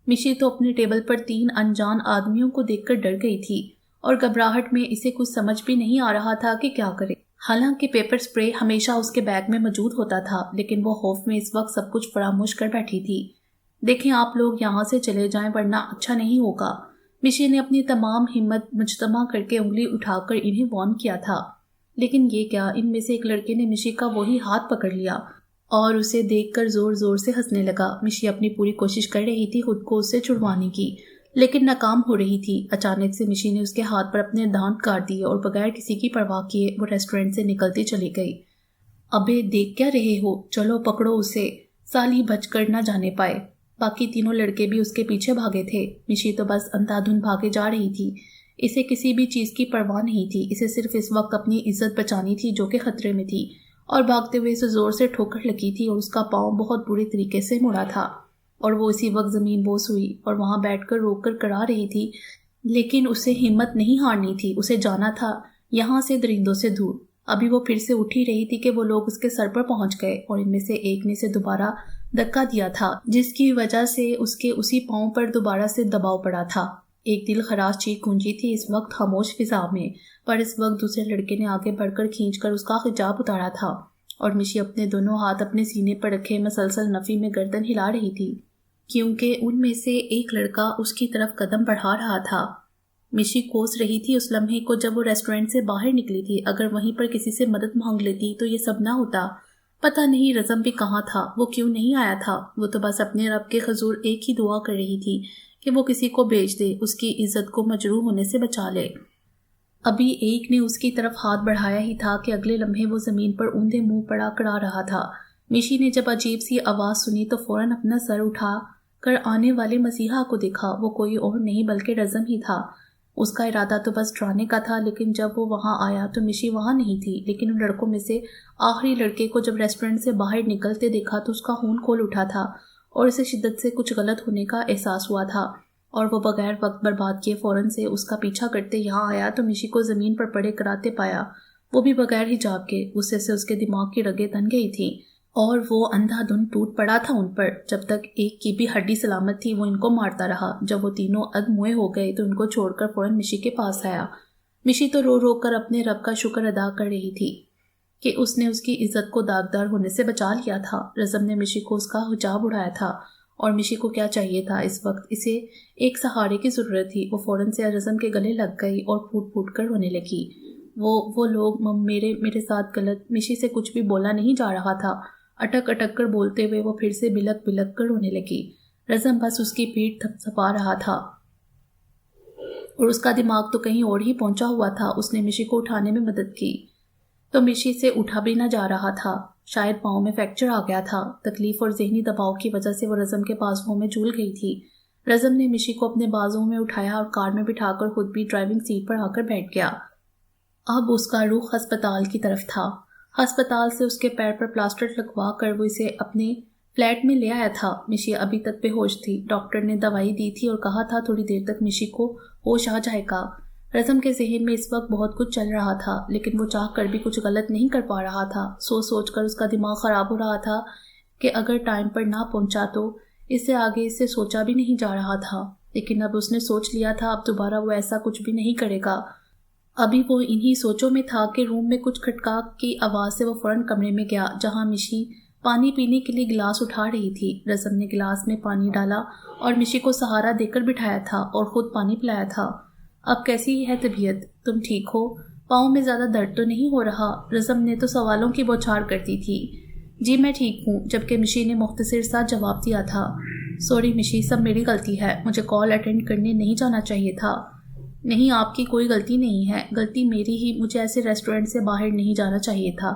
مشی تو اپنے ٹیبل پر 3 انجان آدمیوں کو دیکھ کر ڈر گئی تھی، اور گھبراہٹ میں اسے کچھ سمجھ بھی نہیں آ رہا تھا کہ کیا کرے۔ حالانکہ پیپر سپرے ہمیشہ اس کے بیگ میں موجود ہوتا تھا، لیکن وہ خوف میں اس وقت سب کچھ فراموش کر بیٹھی تھی۔ دیکھیں آپ لوگ یہاں سے چلے جائیں ورنہ اچھا نہیں ہوگا، مشی نے اپنی تمام ہمت مجتمع کر کے انگلی اٹھا کر انہیں وارن کیا تھا، لیکن یہ کیا، ان میں سے ایک لڑکے نے مشی کا وہی ہاتھ پکڑ لیا اور اسے دیکھ کر زور زور سے ہنسنے لگا۔ مشی اپنی پوری کوشش کر رہی تھی خود کو اس سے چھڑوانے کی، لیکن ناکام ہو رہی تھی۔ اچانک سے مشی نے اس کے ہاتھ پر اپنے دانت کاٹ دیے اور بغیر کسی کی پرواہ کیے وہ ریسٹورنٹ سے نکلتی چلی گئی۔ ابے دیکھ کیا رہے ہو، چلو پکڑو اسے، سالی بچ کر نہ جانے پائے۔ باقی تینوں لڑکے بھی اس کے پیچھے بھاگے تھے۔ مشی تو بس اندھا دھند بھاگے جا رہی تھی، اسے کسی بھی چیز کی پرواہ نہیں تھی، اسے صرف اس وقت اپنی عزت بچانی تھی جو کہ خطرے میں تھی، اور بھاگتے ہوئے اسے زور سے ٹھوکر لگی تھی اور اس کا پاؤں بہت بری طریقے سے مڑا تھا، اور وہ اسی وقت زمین بوس ہوئی اور وہاں بیٹھ کر رو کر کرا رہی تھی، لیکن اسے ہمت نہیں ہارنی تھی، اسے جانا تھا یہاں سے درندوں سے دور۔ ابھی وہ پھر سے اٹھ ہی رہی تھی کہ وہ لوگ اس کے سر پر پہنچ گئے، اور ان میں سے ایک نے اسے دوبارہ دھکا دیا تھا، جس کی وجہ سے اس کے اسی پاؤں پر دوبارہ سے دباؤ پڑا تھا۔ ایک دل خراش چیخ گونجی تھی اس وقت خاموش فضا میں، پر اس وقت دوسرے لڑکے نے آگے بڑھ کر کھینچ کر اس کا حجاب اتارا تھا، اور مشی اپنے دونوں ہاتھ اپنے سینے پر رکھے مسلسل نفی میں گردن ہلا رہی تھی، کیونکہ ان میں سے ایک لڑکا اس کی طرف قدم بڑھا رہا تھا۔ مشی کوس رہی تھی اس لمحے کو جب وہ ریسٹورنٹ سے باہر نکلی تھی، اگر وہیں پر کسی سے مدد مانگ لیتی تو یہ سب نہ ہوتا۔ پتہ نہیں رزم بھی کہاں تھا، وہ کیوں نہیں آیا تھا، وہ تو بس اپنے رب کے حضور ایک ہی دعا کر رہی تھی کہ وہ کسی کو بھیج دے، اس کی عزت کو مجروح ہونے سے بچا لے۔ ابھی ایک نے اس کی طرف ہاتھ بڑھایا ہی تھا کہ اگلے لمحے وہ زمین پر اوندھے منہ پڑا کرا رہا تھا۔ مشی نے جب عجیب سی آواز سنی تو فوراً اپنا سر اٹھا کر آنے والے مسیحا کو دیکھا، وہ کوئی اور نہیں بلکہ رزم ہی تھا۔ اس کا ارادہ تو بس ڈرانے کا تھا، لیکن جب وہ وہاں آیا تو مشی وہاں نہیں تھی، لیکن ان لڑکوں میں سے آخری لڑکے کو جب ریسٹورنٹ سے باہر نکلتے دیکھا تو اس کا خون کھول اٹھا تھا، اور اسے شدت سے کچھ غلط ہونے کا احساس ہوا تھا، اور وہ بغیر وقت برباد کیے فوراً سے اس کا پیچھا کرتے یہاں آیا تو مشی کو زمین پر پڑے کراتے پایا، وہ بھی بغیر حجاب کے۔ غصے سے اس کے دماغ کی رگیں تن گئی تھیں، اور وہ اندھا دھند ٹوٹ پڑا تھا ان پر۔ جب تک ایک کی بھی ہڈی سلامت تھی وہ ان کو مارتا رہا۔ جب وہ تینوں ادموئے ہو گئے تو ان کو چھوڑ کر فوراً مشی کے پاس آیا۔ مشی تو رو رو کر اپنے رب کا شکر ادا کر رہی تھی کہ اس نے اس کی عزت کو داغدار ہونے سے بچا لیا تھا۔ رزم نے مشی کو اس کا حجاب اڑایا تھا، اور مشی کو کیا چاہیے تھا اس وقت؟ اسے ایک سہارے کی ضرورت تھی۔ وہ فوراً سے رزم کے گلے لگ گئی اور پھوٹ پھوٹ کر رونے لگی۔ وہ لوگ میرے ساتھ غلط۔ مشی سے کچھ بھی بولا نہیں جا رہا تھا۔ اٹک اٹک کر بولتے ہوئے وہ پھر سے بلک بلک کر رونے لگی۔ رزم بس اس کی پیٹھ تھپتھپا رہا تھا اور اس کا دماغ تو کہیں اور ہی پہنچا ہوا تھا۔ اس نے مشی کو اٹھانے میں مدد کی تو مشی سے اٹھا بھی نہ جا رہا تھا۔ شاید پاؤں میں فریکچر آ گیا تھا۔ تکلیف اور ذہنی دباؤ کی وجہ سے وہ رزم کے بازوؤں میں جھول گئی تھی۔ رزم نے مشی کو اپنے بازوؤں میں اٹھایا اور کار میں بٹھا کر خود بھی ڈرائیونگ سیٹ پر آ کر بیٹھ گیا۔ اب اس کا رخ ہسپتال کی طرف تھا۔ ہسپتال سے اس کے پیر پر پلاسٹر لگوا کر وہ اسے اپنے فلیٹ میں لے آیا تھا۔ مشی ابھی تک بے ہوش تھی۔ ڈاکٹر نے دوائی دی تھی اور کہا تھا تھوڑی دیر تک مشی کو ہوش آ جائے گا۔ رزم کے ذہن میں اس وقت بہت کچھ چل رہا تھا، لیکن وہ چاہ کر بھی کچھ غلط نہیں کر پا رہا تھا۔ سوچ کر اس کا دماغ خراب ہو رہا تھا کہ اگر ٹائم پر نہ پہنچا تو اس سے آگے اس سے سوچا بھی نہیں جا رہا تھا۔ لیکن اب اس نے سوچ لیا تھا، اب دوبارہ وہ ایسا کچھ بھی نہیں کرے گا۔ ابھی وہ انہی سوچوں میں تھا کہ روم میں کچھ کھٹکا کی آواز سے وہ فوراً کمرے میں گیا جہاں مشی پانی پینے کے لیے گلاس اٹھا رہی تھی۔ رزم نے گلاس میں پانی ڈالا اور مشی کو سہارا دے کر بٹھایا تھا اور خود پانی پلایا تھا۔ اب کیسی ہے طبیعت؟ تم ٹھیک ہو؟ پاؤں میں زیادہ درد تو نہیں ہو رہا؟ رزم نے تو سوالوں کی بوچھار کرتی تھی۔ جی میں ٹھیک ہوں، جبکہ مشی نے مختصر سا جواب دیا تھا۔ سوری مشی، سب میری غلطی ہے، مجھے کال اٹینڈ کرنے نہیں جانا چاہیے تھا۔ نہیں، آپ کی کوئی غلطی نہیں ہے، غلطی میری ہی، مجھے ایسے ریسٹورنٹ سے باہر نہیں جانا چاہیے تھا۔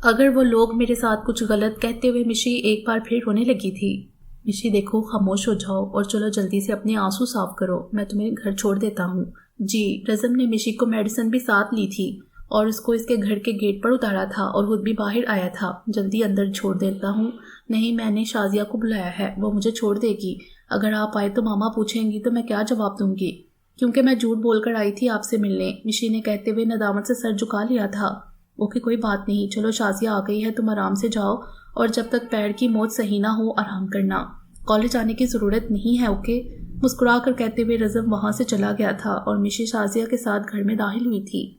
اگر وہ لوگ میرے ساتھ کچھ غلط کہتے ہوئے مشی ایک بار پھر رونے لگی تھی۔ مشی دیکھو، خاموش ہو جاؤ اور چلو جلدی سے اپنے آنسو صاف کرو، میں تمہیں گھر چھوڑ دیتا ہوں۔ جی۔ رزم نے مشی کو میڈیسن بھی ساتھ لی تھی اور اس کو اس کے گھر کے گیٹ پر اتارا تھا اور خود بھی باہر آیا تھا۔ جلدی اندر چھوڑ دیتا ہوں۔ نہیں، میں نے شازیہ کو بلایا ہے، وہ مجھے چھوڑ دے گی۔ اگر آپ آئے تو ماما پوچھیں گی تو میں کیا جواب دوں گی؟ کیونکہ میں جھوٹ بول کر آئی تھی آپ سے ملنے، مشی نے کہتے ہوئے ندامت سے سر جھکا لیا تھا۔ اوکے، کوئی بات نہیں، چلو شازیہ آ گئی ہے، تم آرام سے جاؤ اور جب تک پیر کی موچ صحیح نہ ہو آرام کرنا۔ کالج آنے کی ضرورت نہیں ہے، اوکے؟ مسکرا کر کہتے ہوئے رزم وہاں سے چلا گیا تھا اور مشی شازیہ کے ساتھ گھر میں داخل ہوئی تھی۔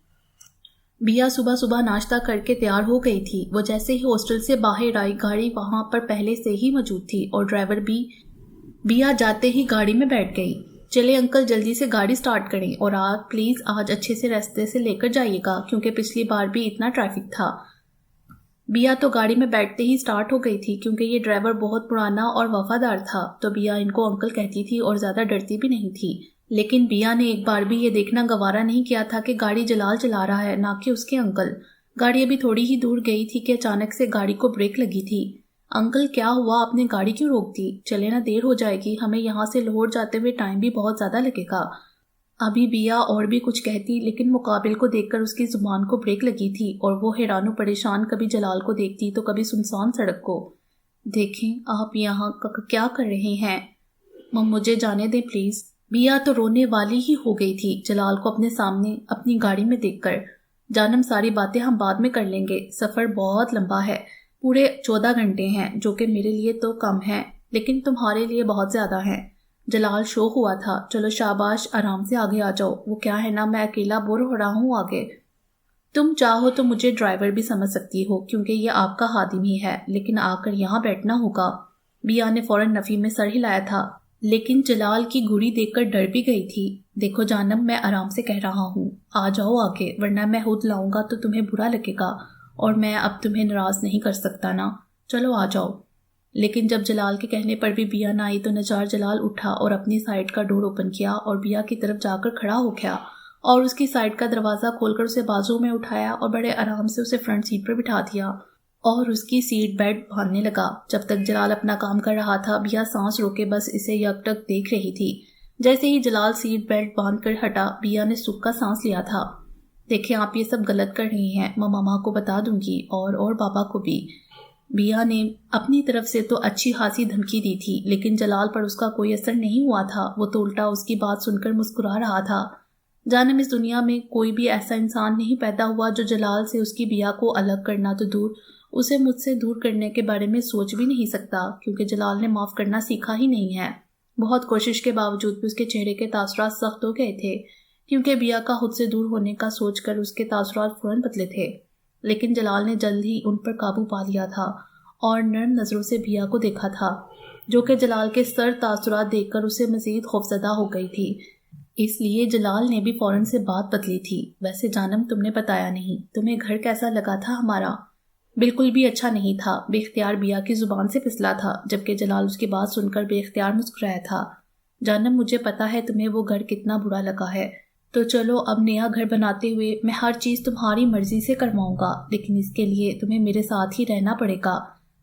بیا صبح صبح ناشتہ کر کے تیار ہو گئی تھی۔ وہ جیسے ہی ہاسٹل سے باہر آئی، گاڑی وہاں پر پہلے سے ہی موجود تھی اور ڈرائیور بھی بیا جاتے ہی گاڑی میں بیٹھ گئی۔ چلے انکل، جلدی سے گاڑی سٹارٹ کریں اور آپ پلیز آج اچھے سے راستے سے لے کر جائیے گا کیونکہ پچھلی بار بھی اتنا ٹریفک تھا۔ بیا تو گاڑی میں بیٹھتے ہی سٹارٹ ہو گئی تھی کیونکہ یہ ڈرائیور بہت پرانا اور وفادار تھا، تو بیا ان کو انکل کہتی تھی اور زیادہ ڈرتی بھی نہیں تھی۔ لیکن بیا نے ایک بار بھی یہ دیکھنا گوارا نہیں کیا تھا کہ گاڑی جلال چلا رہا ہے، نہ کہ اس کے انکل۔ گاڑی ابھی تھوڑی ہی دور گئی تھی کہ اچانک سے گاڑی کو بریک لگی تھی۔ انکل کیا ہوا؟ آپ نے گاڑی کیوں روک دی؟ چلے نا، دیر ہو جائے گی، ہمیں یہاں سے لاہور جاتے ہوئے ٹائم بھی بہت زیادہ لگے گا۔ ابھی بیا اور بھی کچھ کہتی لیکن مقابل کو دیکھ کر اس کی زبان کو بریک لگی تھی اور وہ حیران و پریشان کبھی جلال کو دیکھتی تو کبھی سنسان سڑک کو۔ دیکھیں، آپ یہاں کیا کر رہے ہیں؟ مجھے جانے دیں پلیز۔ بیا تو رونے والی ہی ہو گئی تھی جلال کو اپنے سامنے اپنی گاڑی میں دیکھ کر۔ جانم، ساری باتیں ہم بعد میں کر لیں گے، سفر بہت لمبا ہے، پورے 14 گھنٹے ہیں، جو کہ میرے لیے تو کم ہے لیکن تمہارے لیے بہت زیادہ ہیں۔ جلال شوق ہوا تھا۔ چلو شاباش، آرام سے آگے آ جاؤ، وہ کیا ہے نا، میں اکیلا بور ہو رہا ہوں آگے۔ تم چاہو تو مجھے ڈرائیور بھی سمجھ سکتی ہو کیونکہ یہ آپ کا خادم ہی ہے، لیکن آ کر یہاں بیٹھنا ہوگا۔ بیا نے فوراً نفی میں سر ہلایا تھا لیکن جلال کی گھڑی دیکھ کر ڈر بھی گئی تھی۔ دیکھو جانم، میں آرام سے کہہ رہا ہوں، آ جاؤ آگے، ورنہ میں خود لاؤں گا تو تمہیں برا لگے گا اور میں اب تمہیں ناراض نہیں کر سکتا نا۔ چلو آ جاؤ۔ لیکن جب جلال کے کہنے پر بھی بیا نہ آئی تو نجار جلال اٹھا اور اپنی سائیڈ کا ڈور اوپن کیا اور بیا کی طرف جا کر کھڑا ہو گیا اور اس کی سائیڈ کا دروازہ کھول کر اسے بازو میں اٹھایا اور بڑے آرام سے اسے فرنٹ سیٹ پر بٹھا دیا اور اس کی سیٹ بیلٹ باندھنے لگا۔ جب تک جلال اپنا کام کر رہا تھا بیا سانس روکے بس اسے یکٹک دیکھ رہی تھی۔ جیسے ہی جلال سیٹ بیلٹ باندھ کر ہٹا، بیا نے سکھ کا سانس لیا تھا۔ دیکھیں، آپ یہ سب غلط کر رہی ہیں، میں ماما کو بتا دوں گی اور بابا کو بھی۔ بیا نے اپنی طرف سے تو اچھی خاصی دھمکی دی تھی لیکن جلال پر اس کا کوئی اثر نہیں ہوا تھا۔ وہ تو الٹا اس کی بات سن کر مسکرا رہا تھا۔ جانم، اس دنیا میں کوئی بھی ایسا انسان نہیں پیدا ہوا جو جلال سے اس کی بیا کو الگ کرنا تو دور، اسے مجھ سے دور کرنے کے بارے میں سوچ بھی نہیں سکتا کیونکہ جلال نے معاف کرنا سیکھا ہی نہیں ہے۔ بہت کوشش کے باوجود بھی اس کے چہرے کے تاثرات سخت ہو گئے تھے۔ کیونکہ بیا کا خود سے دور ہونے کا سوچ کر اس کے تاثرات فوراً بدلے تھے، لیکن جلال نے جلد ہی ان پر قابو پا لیا تھا اور نرم نظروں سے بیا کو دیکھا تھا، جو کہ جلال کے سرد تاثرات دیکھ کر اسے مزید خوفزدہ ہو گئی تھی۔ اس لیے جلال نے بھی فوراً سے بات بدلی تھی۔ ویسے جانم تم نے بتایا نہیں، تمہیں گھر کیسا لگا تھا ہمارا؟ بالکل بھی اچھا نہیں تھا، بے اختیار بیا کی زبان سے پھسلا تھا، جبکہ جلال اس کی بات سن کر بے اختیار مسکرایا تھا۔ جانم مجھے پتا ہے تمہیں وہ گھر کتنا برا لگا ہے، تو چلو اب نیا گھر بناتے ہوئے میں ہر چیز تمہاری مرضی سے کرواؤں گا، لیکن اس کے لیے تمہیں میرے ساتھ ہی رہنا پڑے گا۔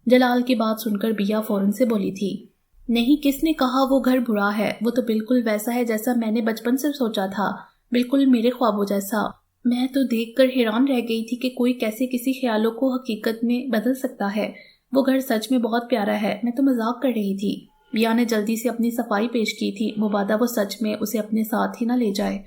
جلال کی بات سن کر بیا فوراً سے بولی تھی، نہیں، کس نے کہا وہ گھر برا ہے؟ وہ تو بالکل ویسا ہے جیسا میں نے بچپن سے سوچا تھا، بالکل میرے خوابوں جیسا۔ میں تو دیکھ کر حیران رہ گئی تھی کہ کوئی کیسے کسی خیالوں کو حقیقت میں بدل سکتا ہے۔ وہ گھر سچ میں بہت پیارا ہے، میں تو مذاق کر رہی تھی۔ بیا نے جلدی سے اپنی صفائی پیش کی تھی، مبادا وہ سچ میں اسے اپنے ساتھ ہی نہ لے جائے۔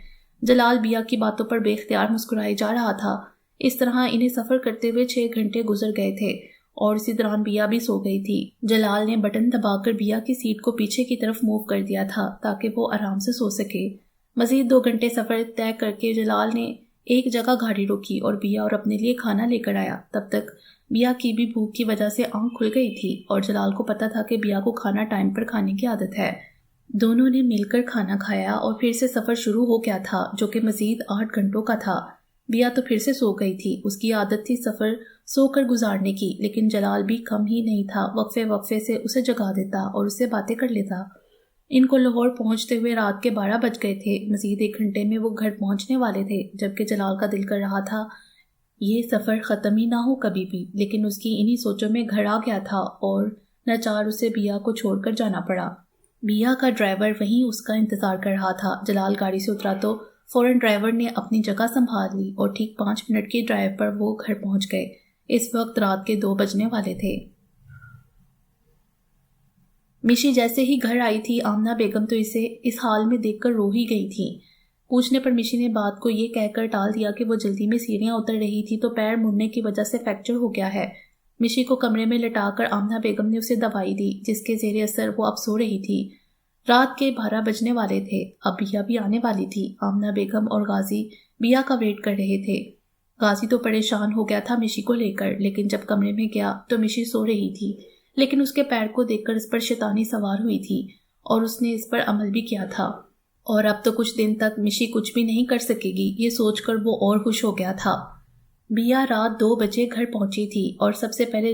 جلال بیا کی باتوں پر بے اختیار مسکرائے جا رہا تھا۔ اس طرح انہیں سفر کرتے ہوئے 6 گھنٹے گزر گئے تھے اور اسی دوران بیا بھی سو گئی تھی۔ جلال نے بٹن دبا کر بیا کی سیٹ کو پیچھے کی طرف موو کر دیا تھا تاکہ وہ آرام سے سو سکے۔ مزید 2 گھنٹے سفر طے کر کے جلال نے ایک جگہ گاڑی روکی اور بیا اور اپنے لیے کھانا لے کر آیا۔ تب تک بیا کی بھی بھوک کی وجہ سے آنکھ کھل گئی تھی اور جلال کو پتا تھا کہ بیا کو کھانا ٹائم پر کھانے کی عادت ہے۔ دونوں نے مل کر کھانا کھایا اور پھر سے سفر شروع ہو گیا تھا، جو کہ مزید 8 گھنٹوں کا تھا۔ بیا تو پھر سے سو گئی تھی، اس کی عادت تھی سفر سو کر گزارنے کی، لیکن جلال بھی کم ہی نہیں تھا، وقفے وقفے سے اسے جگا دیتا اور اس سے باتیں کر لیتا۔ ان کو لاہور پہنچتے ہوئے رات کے 12 بج گئے تھے۔ مزید 1 گھنٹے میں وہ گھر پہنچنے والے تھے، جبکہ جلال کا دل کر رہا تھا یہ سفر ختم ہی نہ ہو کبھی بھی، لیکن اس کی انہی سوچوں میں گھر آ گیا تھا اور ناچار اسے بیا کو چھوڑ کر جانا پڑا۔ بیا کا ڈرائیور وہیں اس کا انتظار کر رہا تھا۔ جلال گاڑی سے اترا تو فوراً ڈرائیور نے اپنی جگہ سنبھال لی اور ٹھیک 5 منٹ کی ڈرائیو پر وہ گھر پہنچ گئے۔ اس وقت رات کے 2 بجنے والے تھے۔ مشی جیسے ہی گھر آئی تھی، آمنہ بیگم تو اسے اس حال میں دیکھ کر رو ہی گئی تھی۔ پوچھنے پر مشی نے بات کو یہ کہہ کر ٹال دیا کہ وہ جلدی میں سیڑھیاں اتر رہی تھی تو پیر مڑنے کی وجہ سے فریکچر ہو گیا ہے۔ مشی کو کمرے میں لٹا کر آمنہ بیگم نے اسے دوائی دی، جس کے زیر اثر وہ اب سو رہی تھی۔ رات کے 12 بجنے والے تھے، اب بیا بھی آنے والی تھی۔ آمنہ بیگم اور غازی بیا کا ویٹ کر رہے تھے۔ غازی تو پریشان ہو گیا تھا مشی کو لے کر، لیکن جب کمرے میں گیا تو مشی سو رہی تھی، لیکن اس کے پیر کو دیکھ کر اس پر شیطانی سوار ہوئی تھی اور اس نے اس پر عمل بھی کیا تھا، اور اب تو کچھ دن تک مشی کچھ بھی نہیں کر سکے گی، یہ سوچ کر وہ اور خوش ہو گیا تھا۔ بیا رات 2 بجے گھر پہنچی تھی اور سب سے پہلے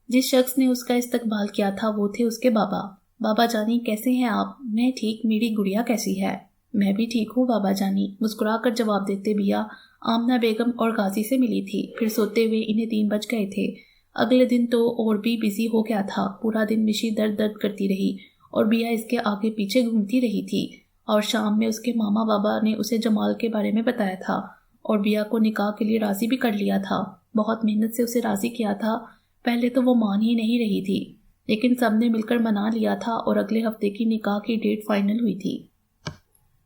جس شخص نے اس کا استقبال کیا تھا وہ تھے اس کے بابا۔ بابا جانی، کیسے ہیں آپ؟ میں ٹھیک، میری گڑیا کیسی ہے؟ میں بھی ٹھیک ہوں بابا جانی، مسکرا کر جواب دیتے بیا آمنہ بیگم اور غازی سے ملی تھی۔ پھر سوتے ہوئے انہیں 3 بج گئے تھے۔ اگلے دن تو اور بھی بزی ہو گیا تھا۔ پورا دن مشی درد کرتی رہی اور بیا اس کے آگے پیچھے گھومتی رہی تھی، اور شام میں اس کے ماما بابا نے اسے جمال کے بارے میں بتایا تھا اور بیا کو نکاح کے لیے راضی بھی کر لیا تھا۔ بہت محنت سے اسے راضی کیا تھا، پہلے تو وہ مان ہی نہیں رہی تھی، لیکن سب نے مل کر منا لیا تھا اور اگلے ہفتے کی نکاح کی ڈیٹ فائنل ہوئی تھی۔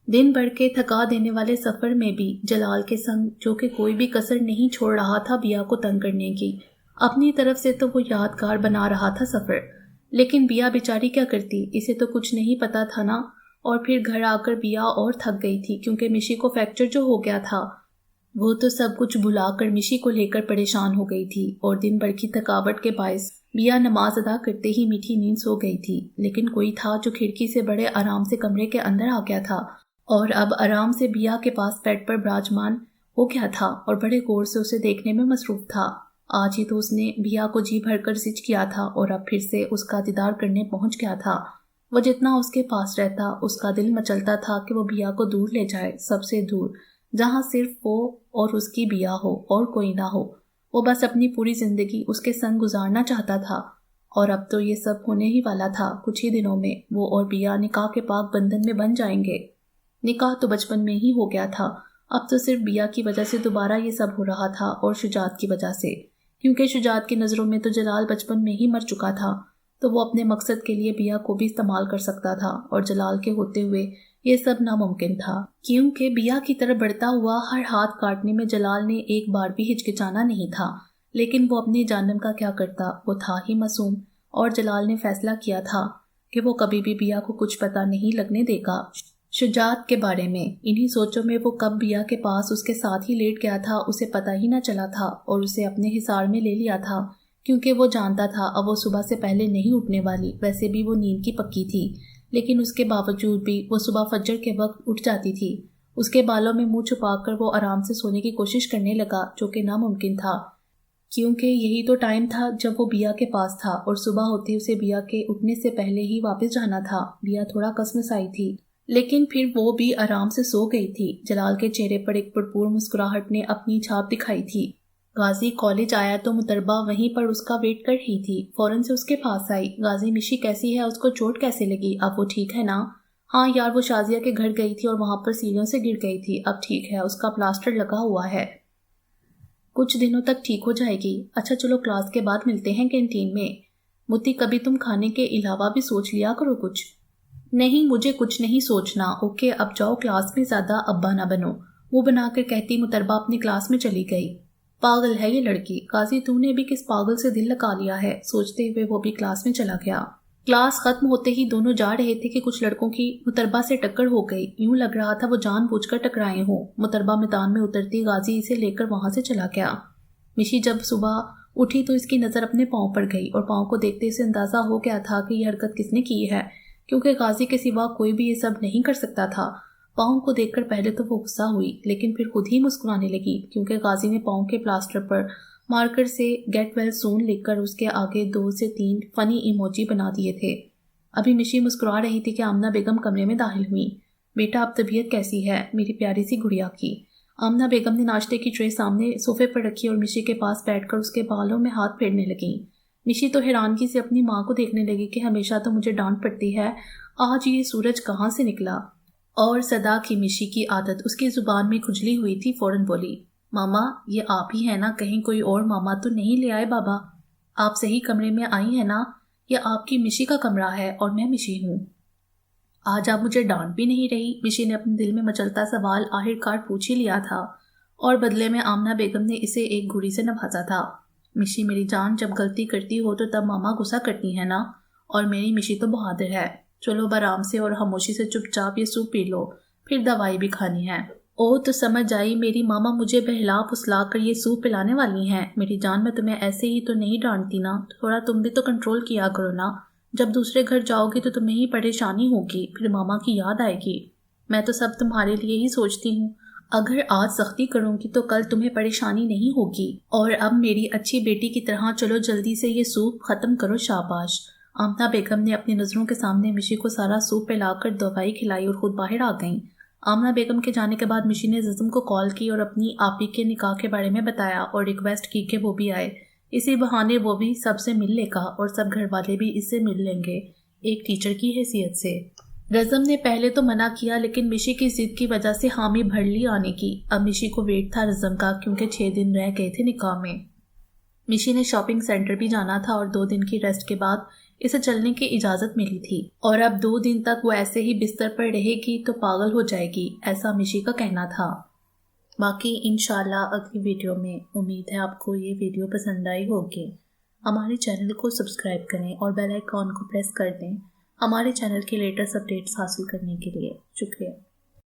دن بھر کے تھکا دینے والے سفر میں بھی جلال کے سنگ، جو کہ کوئی بھی کسر نہیں چھوڑ رہا تھا بیا کو تنگ کرنے کی، اپنی طرف سے تو وہ یادگار بنا رہا تھا سفر۔ لیکن بیا بیچاری کیا کرتی، اسے تو کچھ نہیں پتا تھا نا۔ اور پھر گھر آ کر بیا اور تھک گئی تھی، کیونکہ مشی کو فریکچر جو ہو گیا تھا وہ تو سب کچھ بھلا کر مشی کو لے کر پریشان ہو گئی تھی، اور دن بھر کی تھکاوٹ کے باعث بیا نماز ادا کرتے ہی میٹھی نیند سو گئی تھی۔ لیکن کوئی تھا جو کھڑکی سے بڑے آرام سے کمرے کے اندر آ گیا تھا اور اب آرام سے بیا کے پاس بیڈ پر براجمان ہو گیا تھا اور بڑے غور سے اسے دیکھنے میں مصروف تھا۔ آج ہی تو اس نے بیا کو جی بھر کر سچ کیا تھا اور اب پھر سے اس کا دیدار کرنے پہنچ گیا تھا۔ وہ جتنا اس کے پاس رہتا اس کا دل مچلتا تھا کہ وہ بیا کو دور لے جائے، سب سے دور، جہاں صرف وہ اور اس کی بیا ہو اور کوئی نہ ہو۔ وہ بس اپنی پوری زندگی اس کے سنگ گزارنا چاہتا تھا، اور اب تو یہ سب ہونے ہی والا تھا۔ کچھ ہی دنوں میں وہ اور بیا نکاح کے پاک بندھن میں بن جائیں گے۔ نکاح تو بچپن میں ہی ہو گیا تھا، اب تو صرف بیا کی وجہ سے دوبارہ یہ سب ہو رہا تھا، اور شجاعت کی وجہ سے، کیونکہ شجاعت کی نظروں میں تو جلال بچپن میں ہی مر چکا تھا، تو وہ اپنے مقصد کے لیے بیا کو بھی استعمال کر سکتا تھا، اور جلال کے ہوتے ہوئے یہ سب ناممکن تھا، کیونکہ بیا کی طرف بڑھتا ہوا ہر ہاتھ کاٹنے میں جلال نے ایک بار بھی ہچکچانا نہیں تھا۔ لیکن وہ اپنی جانب کا کیا کرتا، وہ تھا ہی معصوم، اور جلال نے فیصلہ کیا تھا کہ وہ کبھی بھی بیا کو کچھ پتہ نہیں لگنے دے گا۔ شجاعت کے بارے میں انہی سوچوں میں وہ کب بیا کے پاس اس کے ساتھ ہی لیٹ گیا تھا اسے پتہ ہی نہ چلا تھا اور اسے اپنے حصار میں لے لیا تھا، کیونکہ وہ جانتا تھا اب وہ صبح سے پہلے نہیں اٹھنے والی۔ ویسے بھی وہ نیند کی پکی تھی، لیکن اس کے باوجود بھی وہ صبح فجر کے وقت اٹھ جاتی تھی۔ اس کے بالوں میں منہ چھپا کر وہ آرام سے سونے کی کوشش کرنے لگا، جو کہ ناممکن تھا، کیونکہ یہی تو ٹائم تھا جب وہ بیا کے پاس تھا اور صبح ہوتے اسے بیا کے اٹھنے سے پہلے ہی واپس جانا تھا۔ بیا تھوڑا کسمسائی تھی، لیکن پھر وہ بھی آرام سے سو گئی تھی۔ جلال کے چہرے پر ایک پرپور مسکراہٹ نے اپنی چھاپ دکھائی تھی۔ غازی کالج آیا تو مطربہ وہیں پر اس کا ویٹ کر رہی تھی، فوراً سے اس کے پاس آئی۔ غازی مشی کیسی ہے، اس کو چوٹ کیسے لگی، اب وہ ٹھیک ہے نا؟ ہاں یار، وہ شازیہ کے گھر گئی تھی اور وہاں پر سیڑھیوں سے گر گئی تھی، اب ٹھیک ہے، اس کا پلاسٹر لگا ہوا ہے، کچھ دنوں تک ٹھیک ہو جائے گی۔ اچھا چلو کلاس کے بعد ملتے ہیں کینٹین میں۔ متی کبھی تم کھانے کے علاوہ بھی سوچ لیا کرو کچھ۔ نہیں، مجھے کچھ نہیں سوچنا۔ اوکے، اب جاؤ کلاس میں زیادہ ابا نہ بنو، وہ بنا کر کہتی مطربہ اپنی کلاس میں چلی گئی۔ پاگل ہے یہ لڑکی۔ قاضی تو نے بھی کس پاگل سے دل لگا لیا ہے، سوچتے ہوئے وہ بھی کلاس میں چلا گیا۔ کلاس ختم ہوتے ہی دونوں جا رہے تھے کہ کچھ لڑکوں کی مطربہ سے ٹکر ہو گئی، یوں لگ رہا تھا وہ جان بوجھ کر ٹکرائے ہوں۔ مطربہ میدان میں اترتی غازی اسے لے کر وہاں سے چلا گیا۔ مشی جب صبح اٹھی تو اس کی نظر اپنے پاؤں پر گئی اور پاؤں کو دیکھتے اسے اندازہ ہو گیا تھا کہ یہ حرکت کس نے کی ہے، کیونکہ غازی کے سوا کوئی بھی یہ سب نہیں کر سکتا تھا۔ پاؤں کو دیکھ کر پہلے تو وہ غصہ ہوئی، لیکن پھر خود ہی مسکرانے لگی، کیونکہ غازی نے پاؤں کے پلاسٹر پر مارکر سے گیٹ ویل سون لکھ کر اس کے آگے 2 سے 3 فنی ایموجی بنا دیے تھے۔ ابھی مشی مسکرا رہی تھی کہ آمنہ بیگم کمرے میں داخل ہوئی۔ بیٹا اب طبیعت کیسی ہے، میری پیاری سی گڑیا کی؟ آمنہ بیگم نے ناشتے کی ٹرے سامنے صوفے پر رکھی اور مشی کے پاس بیٹھ کر اس کے بالوں میں ہاتھ پھیرنے لگیں۔ مشی تو حیرانگی سے اپنی ماں کو دیکھنے لگی کہ ہمیشہ تو مجھے ڈانٹ پڑتی ہے، آج یہ سورج کہاں سے نکلا؟ اور صدا کی مشی کی عادت اس کی زبان میں کھجلی ہوئی تھی، فوراً بولی، ماما یہ آپ ہی ہیں نا، کہیں کوئی اور ماما تو نہیں لے آئے بابا؟ آپ صحیح کمرے میں آئی ہیں نا، یہ آپ کی مشی کا کمرہ ہے اور میں مشی ہوں۔ آج آپ مجھے ڈانٹ بھی نہیں رہی؟ مشی نے اپنے دل میں مچلتا سوال آخرکار پوچھ ہی لیا تھا، اور بدلے میں آمنہ بیگم نے اسے ایک گھڑی سے نوازا تھا۔ مشی میری جان، جب غلطی کرتی ہو تو تب ماما غصہ کرتی ہے نا، اور میری مشی تو بہادر ہے۔ چلو آرام سے اور خاموشی سے چپ چاپ یہ سوپ پی لو، پھر دوائی بھی کھانی ہے۔ او تو سمجھ آئی، میری ماما مجھے بہلا پھسلا کر یہ سوپ پلانے والی ہیں۔ میری جان، میں تمہیں ایسے ہی تو نہیں ڈانٹتی نا، تھوڑا تم بھی تو کنٹرول کیا کرو نا، جب دوسرے گھر جاؤ گی تو تمہیں ہی پریشانی ہوگی، پھر ماما کی یاد آئے گی۔ میں تو سب تمہارے لیے ہی سوچتی ہوں، اگر آج سختی کروں گی تو کل تمہیں پریشانی نہیں ہوگی۔ اور اب میری اچھی بیٹی کی طرح چلو جلدی سے یہ سوپ ختم کرو، شاباش۔ آمنہ بیگم نے اپنی نظروں کے سامنے مشی کو سارا سوپ پلا کر دوائی کھلائی اور خود باہر آ گئیں۔ آمنہ بیگم کے جانے کے بعد مشی نے ززم کو کال کی اور اپنی آپی کے نکاح کے بارے میں بتایا اور ریکویسٹ کی کہ وہ بھی آئے، اسی بہانے وہ بھی سب سے مل لے گا اور سب گھر والے بھی اس سے مل لیں گے، ایک ٹیچر کی حیثیت سے۔ رزم نے پہلے تو منع کیا، لیکن مشی کی ضد کی وجہ سے حامی بھر لی آنے کی۔ اب مشی کو ویٹ تھا رزم کا، کیونکہ 6 دن رہ گئے تھے نکاح میں۔ مشی نے شاپنگ سینٹر بھی جانا تھا اور 2 دن کی ریسٹ کے بعد اسے چلنے کی اجازت ملی تھی، اور اب 2 دن تک وہ ایسے ہی بستر پر رہے گی تو پاگل ہو جائے گی، ایسا مشی کا کہنا تھا۔ باقی انشاءاللہ اگلی ویڈیو میں، امید ہے آپ کو یہ ویڈیو پسند آئی ہوگی۔ ہمارے چینل کو سبسکرائب کریں اور بیل آئیکن کو پریس کر دیں ہمارے چینل کے لیٹسٹ اپڈیٹس حاصل کرنے کے لیے۔ شکریہ۔